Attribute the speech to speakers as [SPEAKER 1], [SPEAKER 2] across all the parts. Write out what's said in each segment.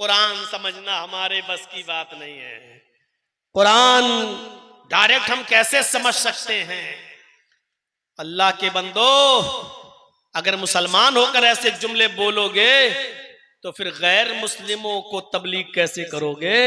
[SPEAKER 1] कुरान समझना हमारे बस की बात नहीं है। कुरान डायरेक्ट हम कैसे समझ सकते हैं? अल्लाह के बंदो, अगर मुसलमान होकर ऐसे जुमले बोलोगे तो फिर गैर मुस्लिमों को तबलीग कैसे करोगे?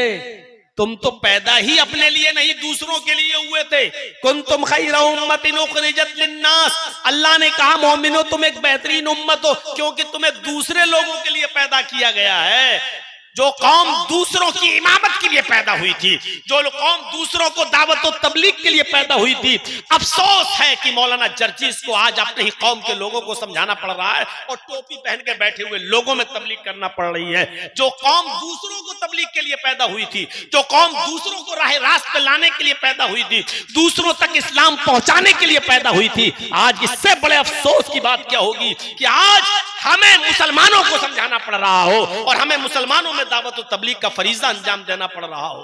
[SPEAKER 1] तुम तो पैदा ही अपने लिए नहीं दूसरों के लिए हुए थे। कुंतुम खैरा उम्मतिन उखरिजत लिन्नास, अल्लाह ने कहा मोमिनो तुम एक बेहतरीन उम्मत हो क्योंकि तुम्हें दूसरे लोगों के लिए पैदा किया गया है। जो कौम दूसरों की इमामत के लिए पैदा हुई थी, जो कौम दूसरों को दावत और तबलीग के लिए पैदा हुई थी, अफसोस है कि मौलाना जर्जीस को आज अपने ही कौम के लोगों को समझाना पड़ रहा है और टोपी पहन के बैठे हुए लोगों में तबलीग करना पड़ रही है। जो कौम दूसरों को तबलीग के लिए पैदा हुई थी, जो कौम दूसरों को राह रास्त पे लाने के लिए पैदा हुई थी, दूसरों तक इस्लाम पहुंचाने के लिए पैदा हुई थी, आज इससे बड़े अफसोस की बात क्या होगी कि आज हमें मुसलमानों को समझाना पड़ रहा हो और हमें मुसलमानों में दावत और तबलीग का फरीजा अंजाम देना पड़ रहा हो।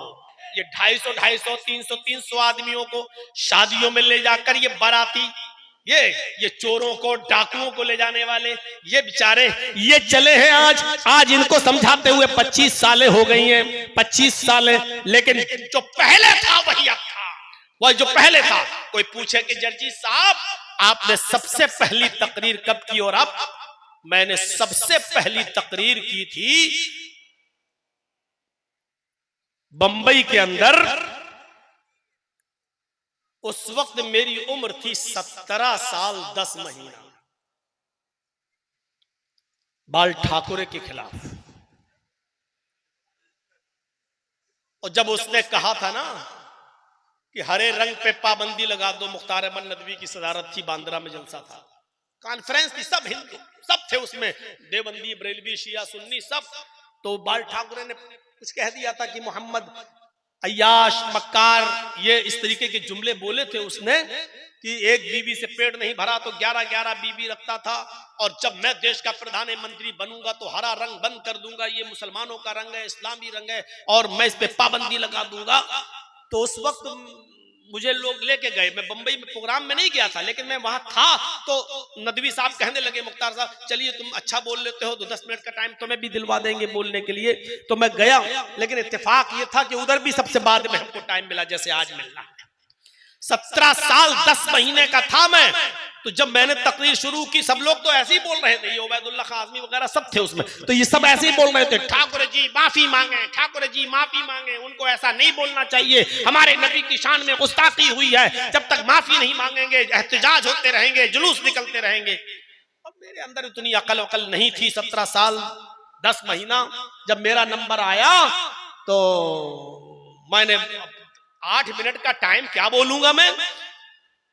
[SPEAKER 1] ये 250, 300 आदमियों को शादियों में ले जाकर ये बाराती, ये चोरों को, डाकुओं को ले जाने वाले ये बेचारे ये चले हैं आज इनको समझाते हुए 25 सालें हो गई हैं, 25 सालें। लेकिन जो पहले था वही अब था, वही जो पहले था। कोई पूछे कि जर्जी साहब आपने सबसे पहली तकरीर कब की? और अब मैंने सबसे पहली तकरीर की थी बंबई के अंदर। उस वक्त मेरी उम्र थी 17 साल 10 महीना, बाल ठाकुरे के खिलाफ। और जब उसने कहा था ना कि हरे रंग पे पाबंदी लगा दो, मुख्तार अहमद नदवी की सदारत थी, बांद्रा में जलसा था, कॉन्फ्रेंस थी, सब हिंदू सब थे उसमें, देवबंदी, बरेलवी, शिया, सुन्नी सब। तो बाल ठाकुरे ने कुछ कह दिया था कि मोहम्मद अय्याश, मक्कार, ये इस तरीके के जुमले बोले थे उसने कि एक बीवी से पेट नहीं भरा तो 11 बीवी रखता था, और जब मैं देश का प्रधानमंत्री बनूंगा तो हरा रंग बंद कर दूंगा, ये मुसलमानों का रंग है, इस्लामी रंग है, और मैं इस पे पाबंदी लगा दूंगा। तो उस वक्त मुझे लोग लेके गए, मैं बंबई में प्रोग्राम में नहीं गया था लेकिन मैं वहां था। तो नदवी साहब कहने लगे मुख्तार साहब चलिए तुम अच्छा बोल लेते हो तो 10 मिनट का टाइम तुम्हें भी दिलवा देंगे बोलने के लिए। तो मैं गया, लेकिन इत्तेफाक ये था कि उधर भी सबसे बाद में हमको टाइम मिला जैसे आज मिलना। 17 साल 10 महीने का था मैं। तो जब मैंने तकरीर शुरू की सब लोग तो ऐसे ही बोल रहे थे, ये उबैदुल्लाह खान आज़मी वगैरह सब थे उसमें, तो ये सब ऐसे ही बोल रहे थे, ठाकुर जी माफी मांगे, ठाकुर जी माफी मांगे, उनको ऐसा नहीं बोलना चाहिए, हमारे नबी की शान में गुस्ताखी हुई है, जब तक माफी नहीं मांगेंगे एहतजाज होते रहेंगे, जुलूस निकलते रहेंगे। अब मेरे अंदर इतनी अकल नहीं थी। 17 साल 10 महीना जब मेरा नंबर आया तो मैंने 8 मिनट का टाइम क्या बोलूंगा मैं,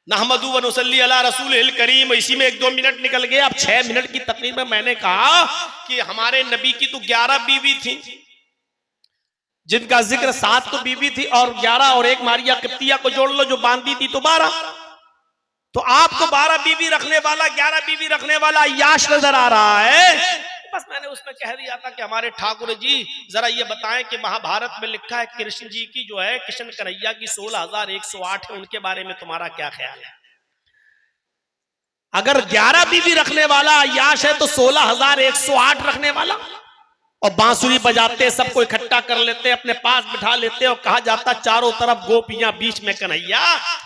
[SPEAKER 1] नहमदु व नुसल्ली अला रसूलिल करीम, इसी में 1-2 मिनट निकल गए। अब 6 मिनट की तकरीर में मैंने कहा कि हमारे नबी की तो 11 बीवी थी, जिनका जिक्र 7 तो बीवी थी और 11 और एक मारिया किप्तिया को जोड़ लो जो बांधी थी तो 12। तो आपको 12 बीवी रखने वाला, 11 बीवी रखने वाला अय्याश नजर आ रहा है। बस मैंने उसमें कह दिया था कि हमारे ठाकुर जी जरा ये बताएं कि महाभारत में लिखा है कृष्ण जी की जो है किशन कन्हैया की 16,108 है, उनके बारे में तुम्हारा क्या ख्याल है? अगर 11 बीवी रखने वाला अय्याश है तो 16,108 रखने वाला, और बांसुरी बजाते सबको इकट्ठा कर लेते, अपने पास बिठा लेते और कहा जाता चारों तरफ गोपियां बीच में कन्हैया,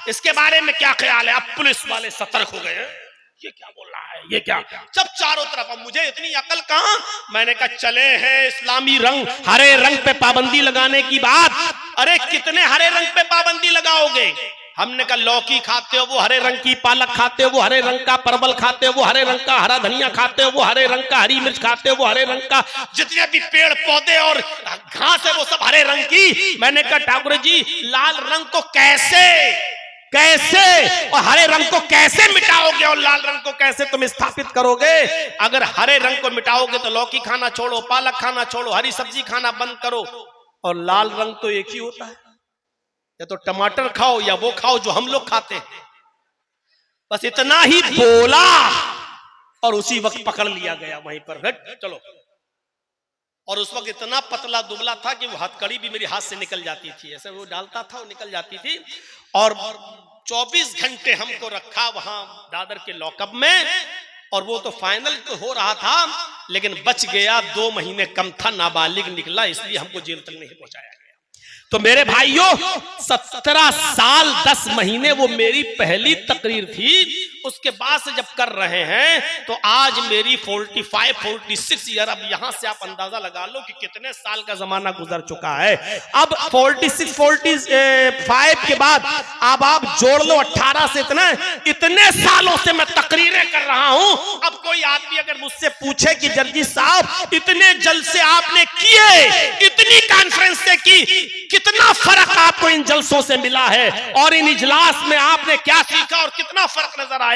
[SPEAKER 1] इसके बारे में क्या ख्याल है? अब पुलिस वाले सतर्क हो गए, ये क्या बोल रहा है, ये क्या, सब चारों तरफ। अब मुझे इतनी अकल कहां, मैंने कहा चले हैं इस्लामी रंग, हरे रंग पे पाबंदी लगाने की बात। अरे कितने हरे रंग पे पाबंदी लगाओगे? हमने कहा लौकी खाते हो वो हरे रंग की, पालक खाते हो वो हरे रंग का, परवल खाते हो वो हरे रंग का, हरा धनिया खाते हो वो हरे रंग का, हरी मिर्च खाते हो वो हरे रंग का, जितने भी पेड़ पौधे और घास है वो सब हरे रंग की। मैंने कहा ठाकुर जी लाल रंग को कैसे और हरे रंग को कैसे मिटाओगे और लाल रंग को कैसे तुम स्थापित करोगे? अगर हरे रंग को मिटाओगे तो लौकी खाना छोड़ो, पालक खाना छोड़ो, हरी सब्जी खाना बंद करो, और लाल रंग तो एक ही होता है, या तो टमाटर खाओ या वो खाओ जो हम लोग खाते हैं। बस इतना ही बोला और उसी वक्त पकड़ लिया गया वहीं पर, चलो। और उस वक्त इतना पतला दुबला था कि वो हथकड़ी भी मेरी हाथ से निकल जाती थी, ऐसे वो डालता था वो निकल जाती थी। और 24 घंटे हमको रखा वहां दादर के लॉकअप में, और वो तो फाइनल तो हो रहा था लेकिन बच गया, 2 महीने कम था, नाबालिग निकला, इसलिए हमको जेल तक नहीं पहुंचाया गया। तो मेरे भाइयों, 17 साल 10 महीने वो मेरी पहली तकरीर थी, उसके बाद से जब कर रहे हैं तो आज मेरी 45-46 ईयर। अब यहां से आप अंदाजा लगा लो कि कितने साल का जमाना गुजर चुका है। अब 46-45 के बाद अब आप जोड़ लो 18 से इतने सालों से मैं तकरीरें कर रहा हूं। अब कोई आदमी अगर मुझसे पूछे कि जर्जी साहब इतने जलसे आपने किए, इतनी कॉन्फ्रेंसें की, कितना फर्क आपको इन जलसों से मिला है और इन इजलास में आपने क्या सीखा और कितना फर्क नजर आया,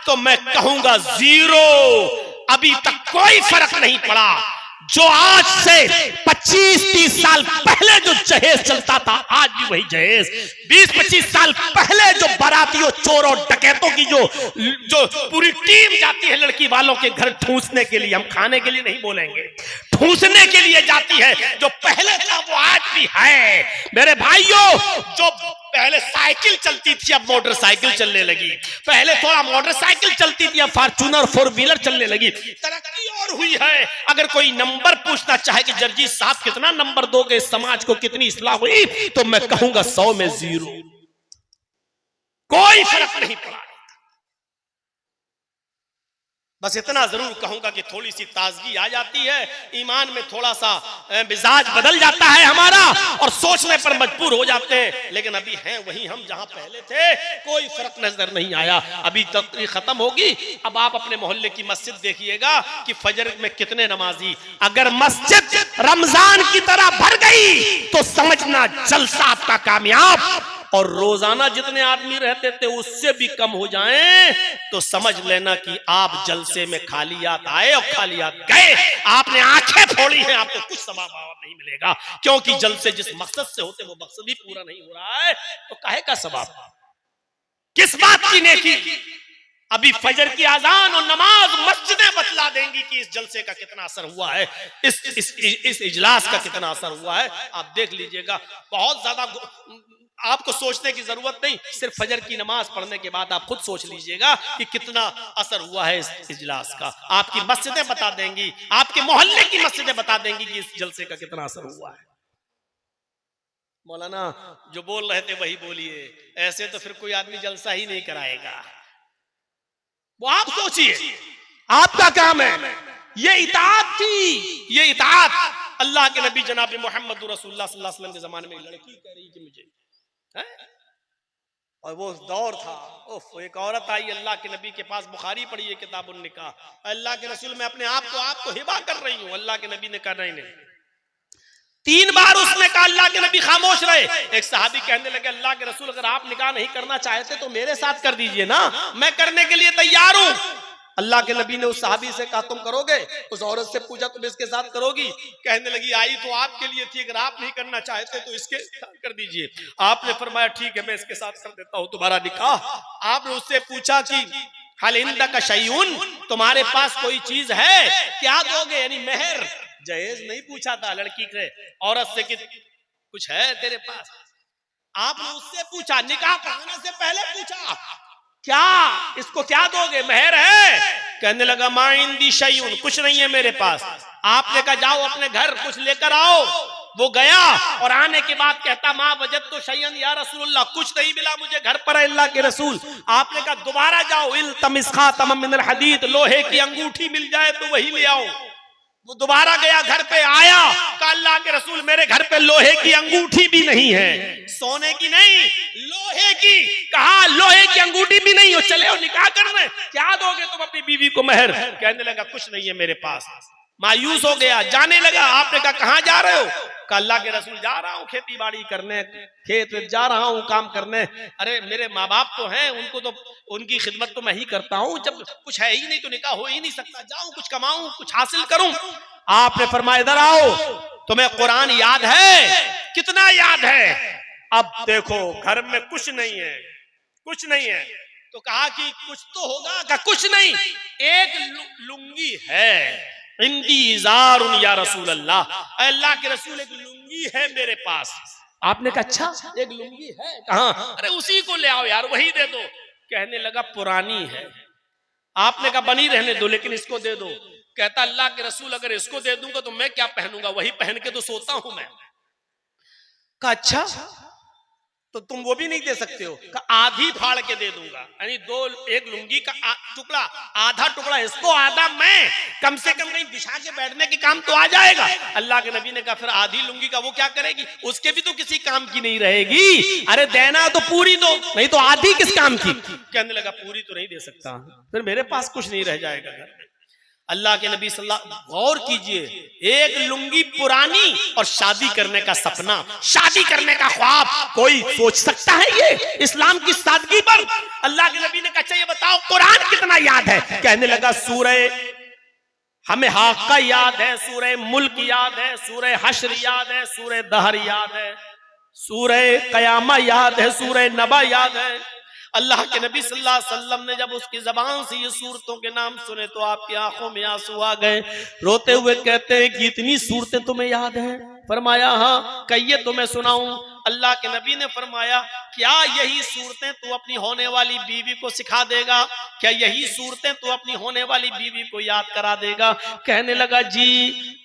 [SPEAKER 1] तो मैं कहूंगा 0। अभी तक कोई फर्क नहीं पड़ा। जो आज से 25-30 साल पहले जो जहेज चलता था, आज भी वही जहेज। 20-25 साल पहले जो बारातियों, चोरों, डकैतों की जो पूरी टीम जाती है लड़की वालों के घर ठूंसने के लिए, हम खाने के लिए नहीं बोलेंगे, ठूंसने के लिए जाती है, जो पहले था वो आज भी है। मेरे भाइयों, जो पहले साइकिल चलती थी अब मोटरसाइकिल चलने लगी, पहले थोड़ा मोटरसाइकिल चलती थी अब फॉर्च्यूनर 4 व्हीलर चलने लगी, तरक्की और हुई है। अगर कोई नंबर पूछना चाहे कि जर्जी साहब कितना नंबर दोगे, समाज को कितनी इस्लाह हुई, तो मैं कहूंगा 100 में 0। कोई फर्क नहीं पड़ा। बस इतना जरूर कहूंगा कि थोड़ी सी ताजगी आ जाती है, ईमान में थोड़ा सा मिजाज बदल जाता है हमारा और सोचने पर मजबूर हो जाते हैं। लेकिन अभी हैं वही हम जहां पहले थे, कोई फर्क नजर नहीं आया। अभी तकरीर खत्म होगी, अब आप अपने मोहल्ले की मस्जिद देखिएगा कि फजर में कितने नमाजी। अगर मस्जिद रमजान की तरह भर गई तो समझना जलसा आपका कामयाब, और रोजाना जितने आदमी रहते थे उससे भी कम हो जाएं तो समझ लेना कि आप जलसे में खालियात आए और खालियात गए। आपने आंखें फोड़ी हैं, आपको कुछ सवाब नहीं मिलेगा, क्योंकि जलसे जिस मकसद से होते वो मकसद ही पूरा नहीं हो रहा है, तो काहे का सवाब, किस बात की नेकी। अभी फजर की आजान और नमाज मस्जिदें बतला देंगी कि इस जलसे का कितना असर हुआ है, इस इजलास का कितना असर हुआ है। आप देख लीजिएगा, बहुत ज्यादा आपको सोचने की जरूरत नहीं, सिर्फ फजर की नमाज पढ़ने के बाद आप खुद सोच लीजिएगा कि कितना असर हुआ है इस इजलास का। आपकी मस्जिदें बता देंगी, आपके मोहल्ले की मस्जिदें बता देंगी कि इस जलसे का कितना असर हुआ है। मौलाना जो बोल रहे थे वही बोलिए, ऐसे तो फिर कोई आदमी जलसा ही नहीं कराएगा। वो आप सोचिए, आपका काम है, ये इताअत थी, ये इताअत अल्लाह के नबी जनाब मोहम्मद रसूलुल्लाह सल्लल्लाहु अलैहि वसल्लम के जमाने में लड़की कह रही कि मुझे है? और वो दौर था, एक औरत आई अल्लाह के नबी के पास, बुखारी पढ़ी है किताबुन निकाह, अल्लाह के रसूल मैं अपने आप को आपको हिबा कर रही हूँ। अल्लाह के नबी ने कहा नहीं। 3 बार उसने कहा, अल्लाह के नबी खामोश रहे। एक सहाबी कहने लगे, अल्लाह के रसूल अगर आप निकाह नहीं करना चाहते तो मेरे साथ कर दीजिए ना, मैं करने के लिए तैयार हूँ। अल्लाह के नबी ने उस सहाबी से कहा तुम करोगे? उस औरत से पूछा तुम इसके साथ करोगी? कहने लगी आई तो आपके लिए थी, अगर आप नहीं करना चाहते तो इसके साथ कर दीजिए। आपने फरमाया ठीक है मैं इसके साथ कर देता हूँ तुम्हारा निकाह। आपने उससे पूछा कि हल इंदका शैउन, तुम्हारे पास कोई चीज है, क्या दोगे, यानी मेहर। जहेज नहीं पूछा था लड़की के औरत से कि कुछ है तेरे पास, आपने उससे पूछा, निकाह पढ़ाने से पहले पूछा क्या इसको क्या दोगे, मेहर है? कहने लगा मा इंदी शैउन, कुछ नहीं है मेरे पास। आपने कहा जाओ अपने घर कुछ लेकर आओ। वो गया और आने के बाद कहता माँ वजद तो शैयन या रसूलुल्लाह, कुछ नहीं मिला मुझे घर पर अल्लाह के रसूल। आपने कहा दोबारा जाओ, इल्तमिस खातम मिनल हदीद, लोहे की अंगूठी मिल जाए तो वही ले आओ। वो दोबारा गया, घर पे आया, कहा अल्लाह के रसूल मेरे घर पे लोहे की अंगूठी भी नहीं है, सोने की नहीं लोहे की। कहा लोहे की अंगूठी भी नहीं हो, चले हो निकाह करने, क्या दोगे तुम अपनी बीवी को मेहर? कहने लगा कुछ नहीं है मेरे पास। मायूस हो गया, जाने लगा। आपने कहा कहाँ जा रहे हो? कहा अल्लाह के रसूल जा रहा हूँ खेती बाड़ी करने, खेत में जा रहा हूँ काम करने। अरे मेरे माँ बाप तो हैं, उनको तो उनकी खिदमत तो मैं ही करता हूँ, जब कुछ है ही नहीं तो निकाह हो ही नहीं सकता, जाऊं कुछ कमाऊं कुछ हासिल करूं। आपने फरमाया इधर आओ, तुम्हें कुरान याद है? कितना याद है? अब देखो घर में कुछ नहीं है, कुछ नहीं है। तो कहा कि कुछ तो होगा। कहा कुछ नहीं, एक लुंगी है, इंदी इज़ारुन या रसूल अल्लाह, अल्लाह के रसूल एक लुंगी है मेरे पास। आपने कहा अच्छा एक लुंगी है कहाँ? अरे उसी को ले आओ यार, वही दे दो। कहने लगा पुरानी है। आपने कहा बनी रहने दो लेकिन इसको दे दो। कहता अल्लाह के रसूल अगर इसको दे दूंगा तो मैं क्या पहनूंगा, वही पहन के तो सोता हूं मैं। कहा अच्छा तो तुम वो भी नहीं दे सकते हो? कहा आधी फाड़ के दे दूंगा, यानी एक लुंगी का टुकड़ा, आधा टुकड़ा इसको आधा मैं, कम से कम कहीं बिछा के बैठने के काम तो आ जाएगा। अल्लाह के नबी ने कहा फिर आधी लुंगी का वो क्या करेगी, उसके भी तो किसी काम की नहीं रहेगी। अरे देना तो पूरी दो, नहीं तो आधी किस काम की। कहने लगा पूरी तो नहीं दे सकता, फिर मेरे पास कुछ नहीं रह जाएगा घर में। अल्लाह के नबी सल्लल्लाहु, गौर कीजिए, एक लुंगी पुरानी और शादी करने का सपना, शादी करने का ख्वाब, कोई सोच सकता है ये इस्लाम की सादगी पर? अल्लाह के नबी ने कहा अच्छा ये बताओ कुरान कितना याद है? कहने लगा सूरह हमें हाक़ा याद है, सूरह मुल्क याद है, सूरह हश्र याद है, सूरह दहर याद है, सूरह क़यामा याद है, सूरह नबा याद है। अल्लाह के नबी सल्लल्लाहु अलैहि वसल्लम ने जब उसकी जबान से ये सूरतों के नाम सुने तो आपकी आंखों में आंसू आ गए। रोते हुए कहते हैं कि इतनी सूरतें तुम्हें याद हैं? फरमाया हाँ। कहिए तो मैं सुनाऊं। अल्लाह के नबी ने फरमाया क्या यही सूरतें तू अपनी होने वाली बीवी को सिखा देगा? क्या यही सूरतें तू अपनी होने वाली बीवी को याद करा देगा? कहने लगा जी।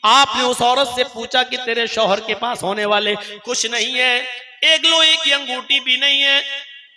[SPEAKER 1] आपने उस औरत से पूछा कि तेरे शौहर के पास होने वाले कुछ नहीं है, एक लोहे की अंगूठी भी नहीं है,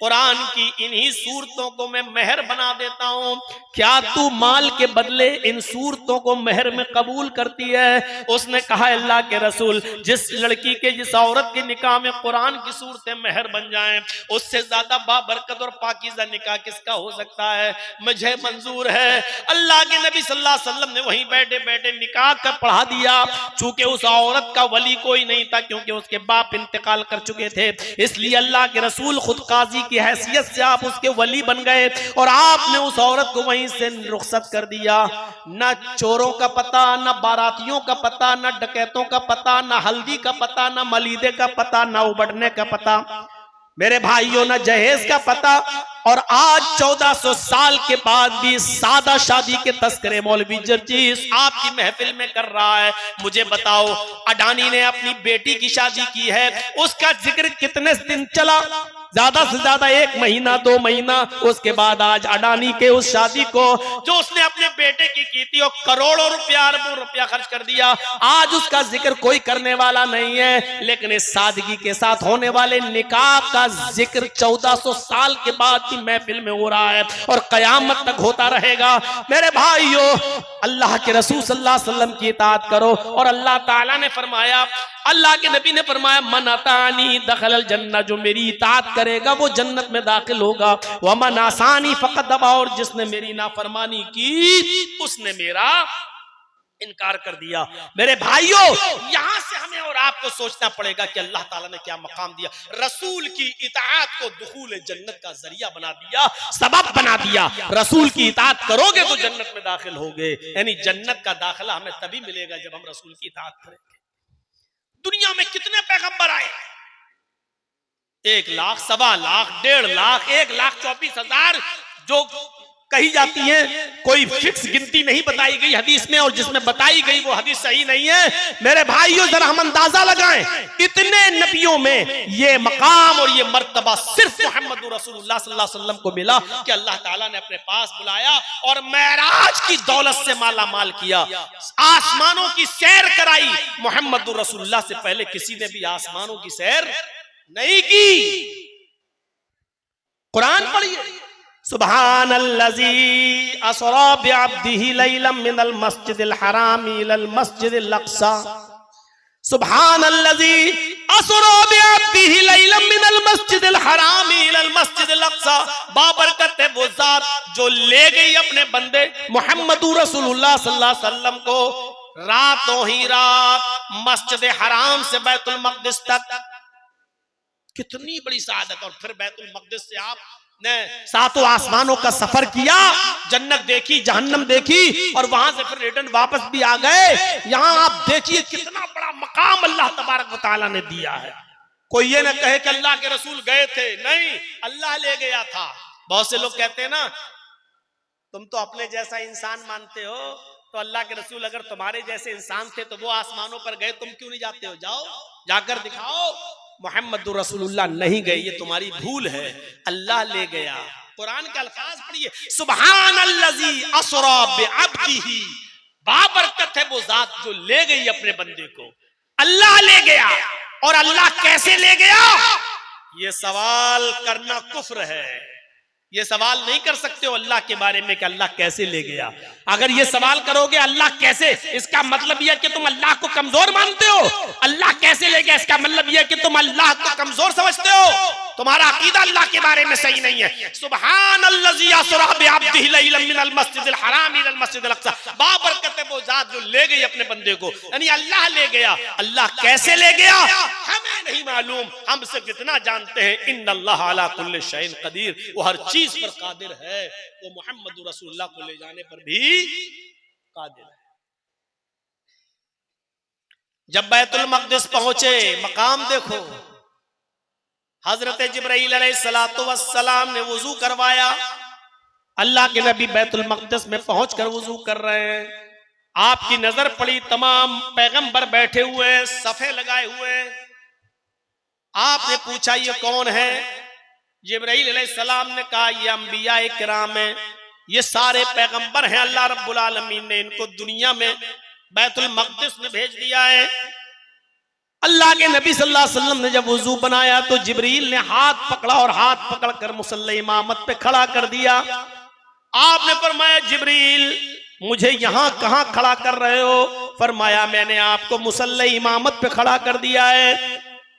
[SPEAKER 1] कुरान की इन्हीं सूरतों को मैं मेहर बना देता हूं, क्या तू माल के बदले इन सूरतों को मेहर में कबूल करती है? उसने कहा अल्लाह के रसूल, जिस लड़की के, जिस औरत के निकाह में कुरान की सूरतें मेहर बन जाएं, उससे ज्यादा बाबरकत और पाकीज़ा निकाह किसका हो सकता है? मुझे मंजूर है। अल्लाह के नबी सल्लल्लाहु अलैहि वसल्लम ने वहीं बैठे बैठे निकाह का पढ़ा दिया। चूंकि उस औरत का वली कोई नहीं था, क्योंकि उसके बाप इंतकाल कर चुके थे, इसलिए अल्लाह के रसूल खुद काजी की हैसियत से आप उसके वली बन गए और आपने उस औरत को वहीं से रुखसत कर दिया। न चोरों का पता, न बारातियों का पता, न डकैतों का पता, न हल्दी का पता, न मलीदे का पता, न उबड़ने का पता, मेरे भाइयों न जहेज का पता। और आज 1400 साल के बाद भी सादा शादी के तस्करे मौलवी जर्जीस आपकी महफिल में कर रहा है। मुझे बताओ, अडानी ने अपनी बेटी की शादी की है, उसका जिक्र कितने दिन चला? ज्यादा से ज्यादा 1 महीना 2 महीना। उसके बाद आज अडानी के उस शादी को जो उसने अपने बेटे की थी और करोड़ों रुपया, अरबों रुपया खर्च कर दिया, आज उसका जिक्र कोई करने वाला नहीं है। लेकिन इस सादगी के साथ होने वाले निकाह का जिक्र 1400 साल के बाद की महफिल में हो रहा है और कयामत तक होता रहेगा। मेरे भाइयों, अल्लाह के रसूल सल्लल्लाहु अलैहि वसल्लम की इताअत करो। और अल्लाह ताला ने फरमाया, अल्लाह के नबी ने फरमाया, मन अतानी दखलल जन्नह, जो मेरी इताअत करेगा वो जन्नत में दाखिल होगा। व मन आसानी फकत अबा, और जिसने मेरी नाफरमानी की उसने मेरा इनकार कर दिया। मेरे भाइयों, यहां से हमें और आपको सोचना पड़ेगा कि अल्लाह ताला ने क्या मकाम दिया। रसूल की इताअत को दुखूल जन्नत का जरिया बना दिया, सबब बना दिया। रसूल की इताअत करोगे तो जन्नत में दाखिल होगे, यानी जन्नत का दाखिला हमें तभी मिलेगा जब हम रसूल की इताअत करेंगे। दुनिया में कितने पैगंबर आए? 1 लाख, 1.25 लाख, 1.5 लाख, 1,24,000 जो कही जाती है। कोई फिक्स गिनती नहीं बताई गई हदीस में, और जिसमें बताई गई वो हदीस सही नहीं है। मेरे भाइयों, जरा हम अंदाजा लगाएं, इतने नबियों में ये मकाम और ये मर्तबा सिर्फ मोहम्मद रसूलुल्लाह सल्लल्लाहु अलैहि वसल्लम को मिला कि अल्लाह ताला ने अपने पास बुलाया और मेराज की दौलत से माला माल किया, आसमानों की सैर कराई। मोहम्मद रसूलुल्लाह से पहले किसी ने भी आसमानों की सैर नहीं की। कुरान पढ़िए, सुब्हानल्लज़ी असरा बिअब्दिही लैलन मिनल मस्जिदिल हराम इलल मस्जिदिल अक़सा, सुब्हानल्लज़ी असरा बिअब्दिही लैलन मिनल मस्जिदिल हराम इलल मस्जिदिल अक़सा। बाबरकत है वो जात जो ले गई अपने बंदे मोहम्मद रसूलुल्लाह सल्लल्लाहु अलैहि वसल्लम को रातों ही रात मस्जिद हराम से बैतुल मक़दिस तक। कितनी बड़ी सआदत। और फिर बैतुल मक़दिस से आप ने 7 आसमानों का सफर किया, जन्नत देखी, जहन्नम देखी, और वहां से फिर रिटर्न वापस भी आ गए। यहाँ आप देखिए कितना बड़ा मकाम अल्लाह तबारक व तआला ने दिया है। कोई ये ना कहे कि अल्लाह के रसूल गए थे, नहीं, अल्लाह ले गया था। बहुत से लोग कहते हैं ना, तुम तो अपने जैसा इंसान मानते हो, तो अल्लाह के रसूल अगर तुम्हारे जैसे इंसान थे तो वो आसमानों पर गए, तुम क्यों नहीं जाते हो? जाओ, जाकर दिखाओ। मोहम्मद रसूलुल्लाह नहीं गए, ये तुम्हारी भूल है, अल्लाह ले गया। कुरान के अल्फाज पढ़िए, सुब्हानल्लज़ी असरा बिअब्दिही बाबरकत है वो जात जो ले गई अपने बंदे को। अल्लाह ले गया, और अल्लाह कैसे ले गया, ये सवाल करना कुफ्र है। ये सवाल नहीं कर सकते हो अल्लाह के बारे में कि अल्लाह कैसे ले गया। अगर ये सवाल करोगे अल्लाह कैसे, इसका मतलब यह कि तुम अल्लाह को कमजोर मानते हो। अल्लाह कैसे ले गया, इसका मतलब यह कि तुम अल्लाह को कमजोर समझते हो। तुम्हारा अकीदा अल्लाह के बारे में सही नहीं है। सुब्हानल्लज़ी असरा बिअब्दिही लैलन मिनल मस्जिदिल हराम इलल मस्जिदिल अक़सा। बाबरकत है वो जात जो ले गई अपने बंदे को, यानी अल्लाह ले गया। अल्लाह कैसे ले गया हमें नहीं मालूम, हम सिर्फ इतना जानते हैं इन्नल्लाह अला कुल्लि शैइन कदीर, वो हर चीज पर कादिर है। वो मोहम्मद रसूलुल्लाह को ले जाने पर भी कादिर है। जब बैतुल मक़दिस पहुंचे, मकाम देखो, हजरत जिब्राइल अलैहिस्सलातु वस्सलाम ने वुजू करवाया। अल्लाह के नबी बैतुल मक़दिस में पहुंचकर वुजू कर रहे हैं। आपकी नजर पड़ी, तमाम पैगंबर बैठे हुए, सफे लगाए हुए। आपने पूछा ये कौन है? जिब्राइल अलैहिस्सलाम ने कहा ये अंबिया किराम है, ये सारे पैगंबर हैं। अल्लाह रब्बुल आलमीन ने इनको दुनिया में बैतुल मक़दिस में भेज दिया है। अल्लाह के नबी सल्लल्लाहु अलैहि वसल्लम ने जब वुजू बनाया तो जिब्रील ने हाथ पकड़ा और हाथ पकड़कर मुसल्ले इमामत पे खड़ा कर दिया। आपने फरमाया जिब्रील मुझे यहाँ कहाँ खड़ा कर रहे हो? फरमाया मैंने आपको मुसल्ले इमामत पे खड़ा कर दिया है।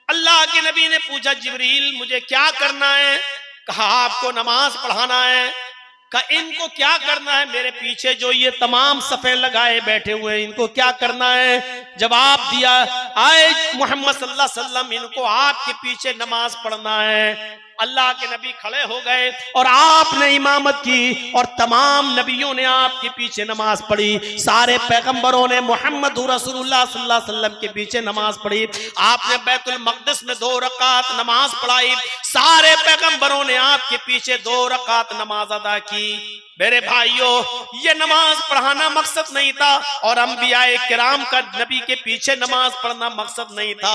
[SPEAKER 1] अल्लाह के नबी ने पूछा जिब्रील मुझे क्या करना है? कहा आपको नमाज पढ़ाना है। कहा इनको क्या करना है? मेरे पीछे जो ये तमाम सफे लगाए बैठे हुए इनको क्या करना है? जवाब दिया आए मोहम्मद सल्लल्लाहु अलैहि वसल्लम इनको आपके पीछे नमाज पढ़ना है। अल्लाह के नबी खड़े हो गए और आपने इमामत की और तमाम नबियों ने आपके पीछे नमाज पढ़ी। सारे पैगंबरों ने मोहम्मद रसूलुल्लाह सल्लल्लाहु अलैहि वसल्लम के पीछे नमाज पढ़ी। आपने बैतुल मक़दिस में 2 रकात नमाज पढ़ाई। सारे पैगंबरों ने आपके पीछे 2 रकात नमाज अदा की। मेरे भाइयों, ये नमाज पढ़ाना मकसद नहीं था और अंबियाए किराम का नबी के पीछे नमाज पढ़ना मकसद नहीं था,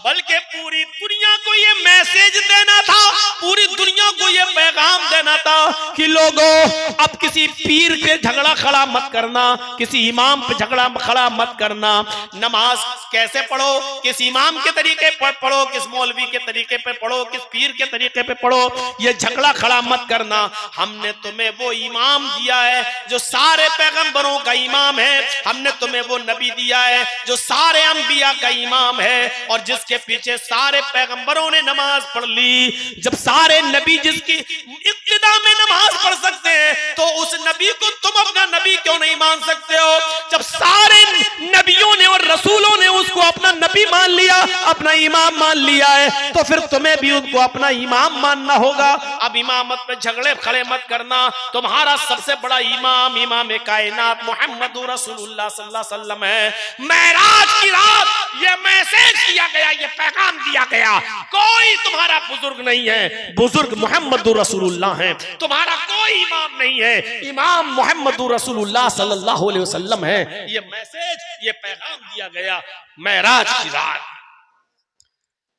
[SPEAKER 1] बल्कि पूरी दुनिया को ये मैसेज देना था, पूरी दुनिया को ये पैगाम देना था कि लोगों अब किसी पीर पे झगड़ा खड़ा मत करना, किसी इमाम पे झगड़ा खड़ा मत करना। नमाज कैसे पढ़ो, किस इमाम के तरीके पर पढ़ो, किस मौलवी के तरीके पे पढ़ो, किस पीर के तरीके पे पढ़ो, ये झगड़ा खड़ा मत करना। हमने तुम्हें वो इमाम दिया है जो सारे पैगंबरों का इमाम है। हमने तुम्हें वो नबी दिया है जो सारे अंबिया का इमाम है और जिसके पीछे सारे पैगंबरों ने नमाज पढ़ ली। जब सारे नबी जिसकी इब्तिदा में नमाज पढ़ सकते हैं तो उस नबी को तुम अपना नबी क्यों नहीं मान सकते हो? जब सारे नबियों ने और रसूलों ने उसको अपना नबी मान लिया, अपना इमाम मान लिया है, तो फिर तुम्हें भी उनको अपना इमाम मानना होगा। अब इमामत पे झगड़े खड़े मत करना। तुम्हारा सबसे बड़ा इमाम इमाम कायनात मोहम्मद रसूलुल्लाह सल्लल्लाहु अलैहि वसल्लम है। मेराज की रात ये मैसेज दिया गया, ये पैगाम दिया गया, कोई तुम्हारा बुजुर्ग नहीं है, बुजुर्ग मोहम्मद रसूलुल्लाह है। तुम्हारा कोई इमाम नहीं है, इमाम मोहम्मद रसूलुल्लाह सल्लल्लाहु अलैहि वसल्लम है। ये मैसेज, ये पैगाम दिया गया मेराज की रात।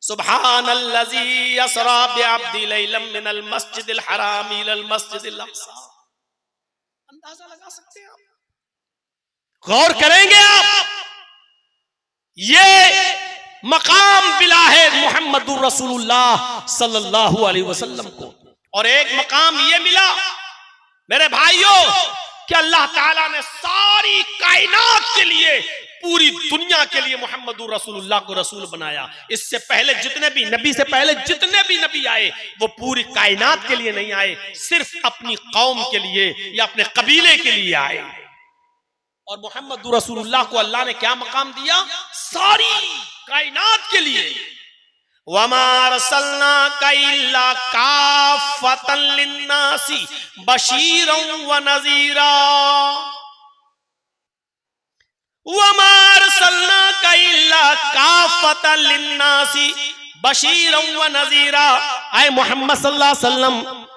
[SPEAKER 1] सुब्हानल्लज़ी असरा बिअब्दी लैलन मिनल मस्जिदिल हराम इलल मस्जिदिल अक़सा। अंदाजा लगा सकते हैं आप, गौर करेंगे आप, ये मकाम मिला है मोहम्मद रसूलुल्लाह सल्लल्लाहु अलैहि वसल्लम को। और एक मकाम ये मिला मेरे भाइयों कि अल्लाह ताला ने सारी कायनात के लिए, पूरी दुनिया के लिए मोहम्मद रसूलुल्लाह को रसूल बनाया। इससे पहले जितने भी नबी से पहले जितने भी नबी आए वो पूरी कायनात के लिए नहीं आए, सिर्फ अपनी कौम के लिए या अपने कबीले के लिए आए। और मोहम्मद रसूलुल्लाह को अल्लाह ने क्या मकाम दिया? सारी कायनात के लिए। वमा अरसलनाका इल्ला काफ़तन लिन्नासी बशीरन व नज़ीरा। वमा अरसलनाका इल्ला काफ़तन लिन्नासी बशीरन व नज़ीरा। ऐ मोहम्मद सल्लल्लाहु अलैहि वसल्लम,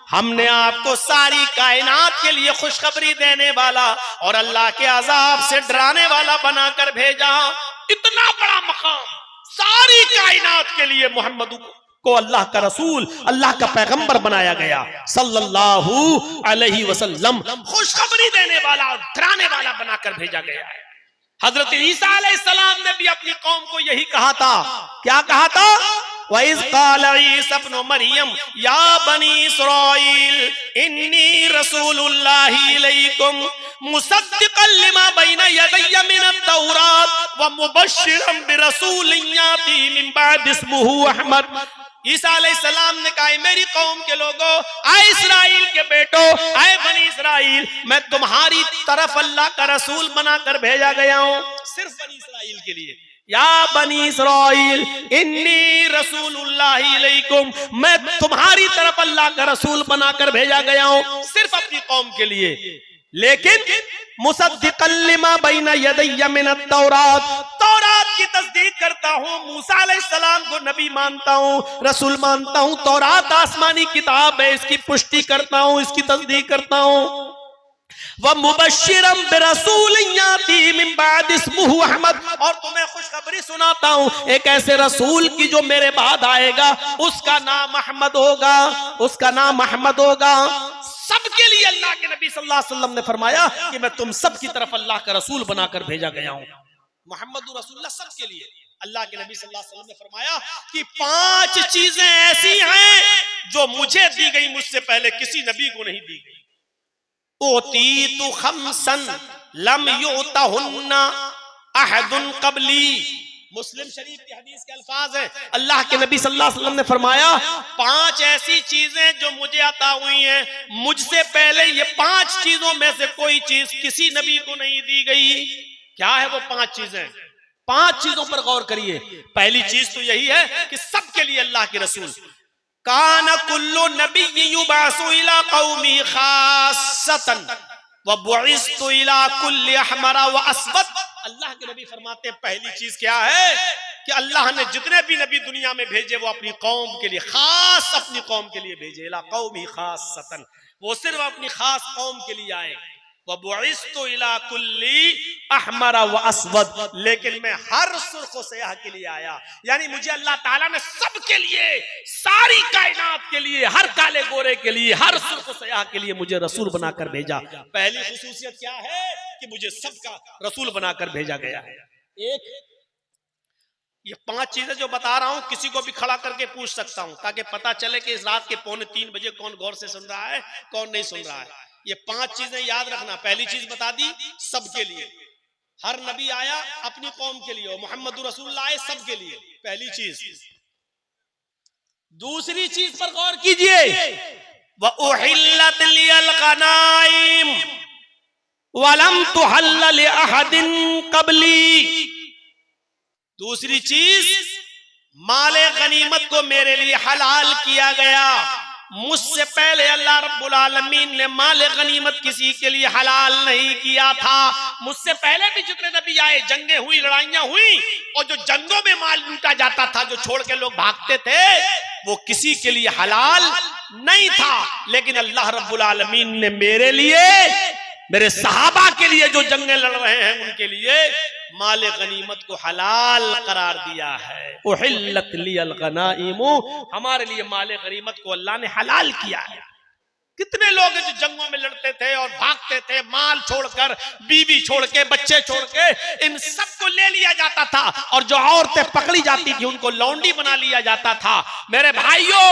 [SPEAKER 1] हमने आपको सारी कायनात के लिए खुशखबरी देने वाला और अल्लाह के अजाब से डराने वाला बनाकर भेजा। इतना बड़ा मकाम सारी कायनात के लिए मोहम्मद को अल्लाह का रसूल, अल्लाह का पैगंबर बनाया गया सल्लल्लाहु अलैहि वसल्लम, खुशखबरी देने वाला और डराने वाला बनाकर भेजा गया है। हजरत ईसा अलैहिस्सलाम ने भी अपनी कौम को यही कहा था। क्या कहा था? वइज़ क़ाला ईसा इब्नु मरियम या बनी इस्राईल इन्नी रसूलुल्लाहि इलैकुम मुसद्दिक़न लिमा बैना यदैया मिनत तौरात व मुबश्शिरन बिरसूलिन याती मिन बाद इस्मुहु अहमद। ईसा अलैहिस्सलाम ने कहा, मेरी कौम के लोगों, आए इस्राइल के बेटो, आए बनी इस्राइल, मैं तुम्हारी तरफ अल्लाह का रसूल बनाकर भेजा गया हूं, सिर्फ बनी इस्राइल के लिए। या बनी इस्राइल इन्नी रसूलुल्लाहि इलैकुम, मैं तुम्हारी तरफ अल्लाह का रसूल बनाकर भेजा गया हूं, सिर्फ अपनी कौम के लिए। लेकिन मुसद्दिक़न लिमा बैना यदैया मिनत तौरात, तौरात की तस्दीक करता हूं, मूसा अलैहिस्सलाम को नबी मानता हूं, रसूल मानता हूं, तौरात आसमानी किताब है, इसकी पुष्टि करता हूं, इसकी तस्दीक करता हूं। व मुबश्शिरन बिरसूलिन याती मिन बाद इस्मुहु अहमद, और तुम्हें खुशखबरी सुनाता हूं एक ऐसे रसूल की जो मेरे बाद आएगा, उसका नाम अहमद होगा, उसका नाम अहमद होगा। सबके लिए अल्लाह के नबी सल्लल्लाहु अलैहि वसल्लम ने फरमाया कि मैं तुम सब की तरफ अल्लाह का रसूल बनाकर भेजा गया हूं। मोहम्मदुर रसूलुल्लाह सबके लिए। अल्लाह के नबी सल्लल्लाहु अलैहि वसल्लम ने फरमाया कि 5 चीजें ऐसी हैं जो मुझे दी गई, मुझसे पहले किसी नबी को नहीं दी गई। ओतीतु खमसन लम युतहुन्ना अहदुन कबली, मुस्लिम शरीफ की हदीस के अल्फाज हैं। अल्लाह के नबी सल्लल्लाहु अलैहि वसल्लम ने फरमाया 5 ऐसी चीजें जो मुझे अता हुई हैं, मुझसे पहले ये 5 चीजों में से कोई चीज किसी नबी को नहीं दी गई। क्या है वो 5 चीजें? 5 चीजों पर गौर करिए। पहली चीज तो यही है कि सबके लिए अल्लाह के रसूल, कान कुल्लु नबी युबासु इला कौमी खासतन व बुइस्तु इला कुल्ली अहमरा व अस्वद। अल्लाह के नबी फरमाते हैं पहली चीज क्या है कि अल्लाह ने जितने भी नबी दुनिया में भेजे वो अपनी कौम के लिए, खास अपनी कौम के लिए भेजे। इला कौमी खासतन, वो सिर्फ अपनी खास कौम के लिए आए। वबुइस्तु इला कुल्ली अहमरा व अस्वद, लेकिन मैं हर सुर्ख सयाह के लिए आया। यानी मुझे अल्लाह ताला ने सबके लिए, सारी कायनात के लिए, हर काले गोरे के लिए, हर सुर्ख सयाह के लिए मुझे रसूल बनाकर भेजा। पहली खुसूसियत क्या है कि मुझे सबका रसूल बनाकर भेजा गया है। एक ये 5 चीजें जो बता रहा हूं किसी को भी खड़ा करके पूछ सकता हूं, ताकि पता चले कि इस रात के 2:45 बजे कौन गौर से सुन रहा है, कौन नहीं सुन रहा है। ये 5 चीजें याद रखना। पहली चीज बता दी सबके लिए, हर नबी आया अपनी कौम के लिए, और मोहम्मद रसूलुल्लाह आए सबके लिए, पहली चीज। दूसरी चीज पर गौर कीजिए, व उहिल्लत लियल गनाइम वलम तुहल्ल लि अहदिन क़ब्ली। दूसरी चीज, माले गनीमत को मेरे लिए हलाल किया गया। मुझसे पहले अल्लाह रब्बुल आलमीन ने माले गनीमत किसी के लिए हलाल नहीं किया था। मुझसे पहले भी जितने नबी आए, जंगें हुई, लड़ाइयां हुई, और जो जंगों में माल लूटा जाता था, जो छोड़ के लोग भागते थे, वो किसी के लिए हलाल नहीं था। लेकिन अल्लाह रब्बुल आलमीन ने मेरे लिए, मेरे सहाबा के लिए जो जंगें लड़ रहे हैं उनके लिए माले गनीमत को हलाल करार दिया है। उहिल्लत लियल गनाइमु, हमारे लिए माले गनीमत को अल्लाह ने हलाल किया है। कितने लोग जो जंगों में लड़ते थे और भागते थे, माल छोड़कर, बीवी छोड़ के, बच्चे छोड़ के, इन सबको ले लिया जाता था, और जो औरतें पकड़ी जाती थी उनको लौंडी बना लिया जाता था। मेरे भाइयों,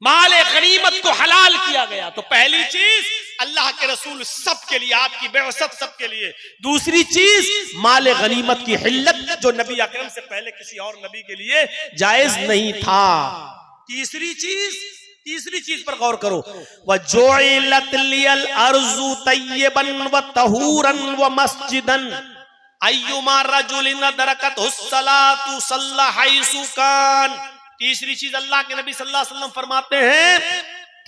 [SPEAKER 1] माले गनीमत को हलाल किया गया। तो पहली चीज अल्लाह के रसूल सबके लिए, आपकी बेअसत सबके लिए। दूसरी चीज माले गनीमत की हिल्लत, जो नबी अकरम से पहले किसी और नबी के लिए जायज नहीं था। तीसरी चीज पर गौर करो, व जुइलत लियल अर्जु तय्यबन व तहूरन व मस्जिदन अय्युमा रजुलिन दरकतहुस सलातु सल्ला हैसु कान। तीसरी चीज अल्लाह के नबी सल्लल्लाहु अलैहि वसल्लम फरमाते हैं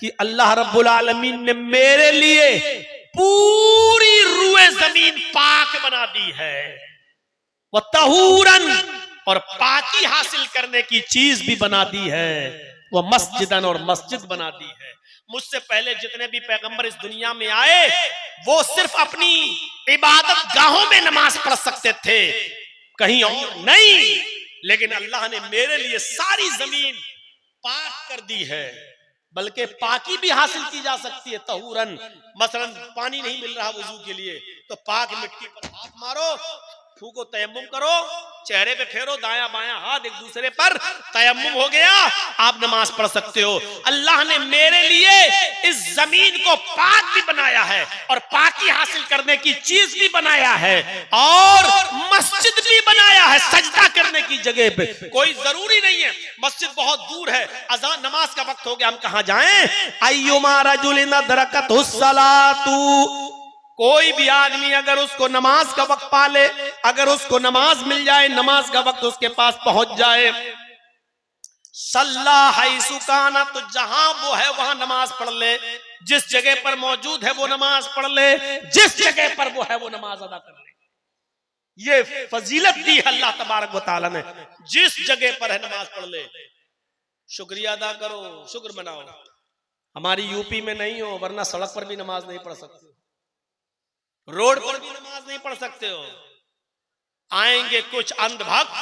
[SPEAKER 1] कि अल्लाह रब्बुल आलमीन ने मेरे लिए पूरी रुए जमीन पाक बना दी है, वो तहूरन, और पाकी हासिल करने की चीज भी बना दी है, वो मस्जिदन, और मस्जिद बना दी है। मुझसे पहले जितने भी पैगंबर इस दुनिया में आए वो सिर्फ अपनी इबादत गाहों में नमाज पढ़ सकते थे, कहीं और नहीं। लेकिन अल्लाह ने मेरे लिए सारी जमीन पाक कर दी है। बल्कि पाकी भी हासिल की जा सकती है तहूरन। मसलन पानी नहीं मिल रहा वुजू के लिए तो पाक मिट्टी पर हाथ मारो, फूको, तयम्मुम करो, चेहरे पे फेरो, दाया बाया हाथ एक दूसरे पर, तयम्मुम हो गया, आप नमाज पढ़ सकते हो। अल्लाह ने मेरे लिए इस जमीन को पाक भी बनाया है और पाकी हासिल करने की चीज भी बनाया है और मस्जिद भी बनाया है सजदा करने की जगह पे। कोई जरूरी नहीं है मस्जिद बहुत दूर है, अजान नमाज का वक्त हो गया, हम कहां जाएं? अय्युमा रजुलिन अदरकतुस्सलातु, कोई भी आदमी अगर उसको नमाज का वक्त पाले, अगर उसको नमाज मिल जाए, नमाज का वक्त उसके पास पहुंच जाए, सल्ला हैसु काना, तो जहां वो है वहां नमाज पढ़ ले, जिस जगह पर मौजूद है वो नमाज पढ़ ले, जिस जगह पर वो है वो नमाज अदा कर ले। ये फजीलत दी है अल्लाह तबारक व तआला ने, जिस जगह पर है नमाज पढ़ ले। शुक्रिया अदा करो, शुक्र मनाओ। हमारी यूपी में नहीं हो, वरना सड़क पर भी नमाज नहीं पढ़ सकते, रोड पर भी नमाज नहीं पढ़ सकते हो। आएंगे कुछ अंधभक्त,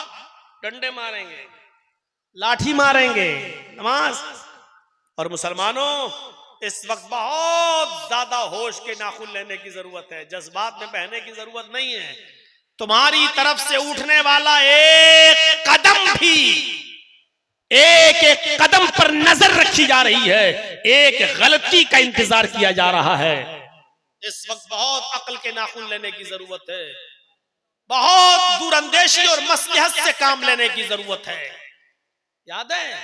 [SPEAKER 1] डंडे मारेंगे, लाठी मारेंगे, नमाज। और मुसलमानों, इस वक्त बहुत ज्यादा होश के नाखून लेने की जरूरत है, जज्बात में बहने की जरूरत नहीं है। तुम्हारी तरफ से उठने वाला एक कदम भी, एक एक कदम पर नजर रखी जा रही है, एक गलती का इंतजार किया जा रहा है। इस वक्त बहुत अक्ल के नाखून लेने की जरूरत है, बहुत दूरअंदेशी और मसलहत से काम लेने की जरूरत है। याद है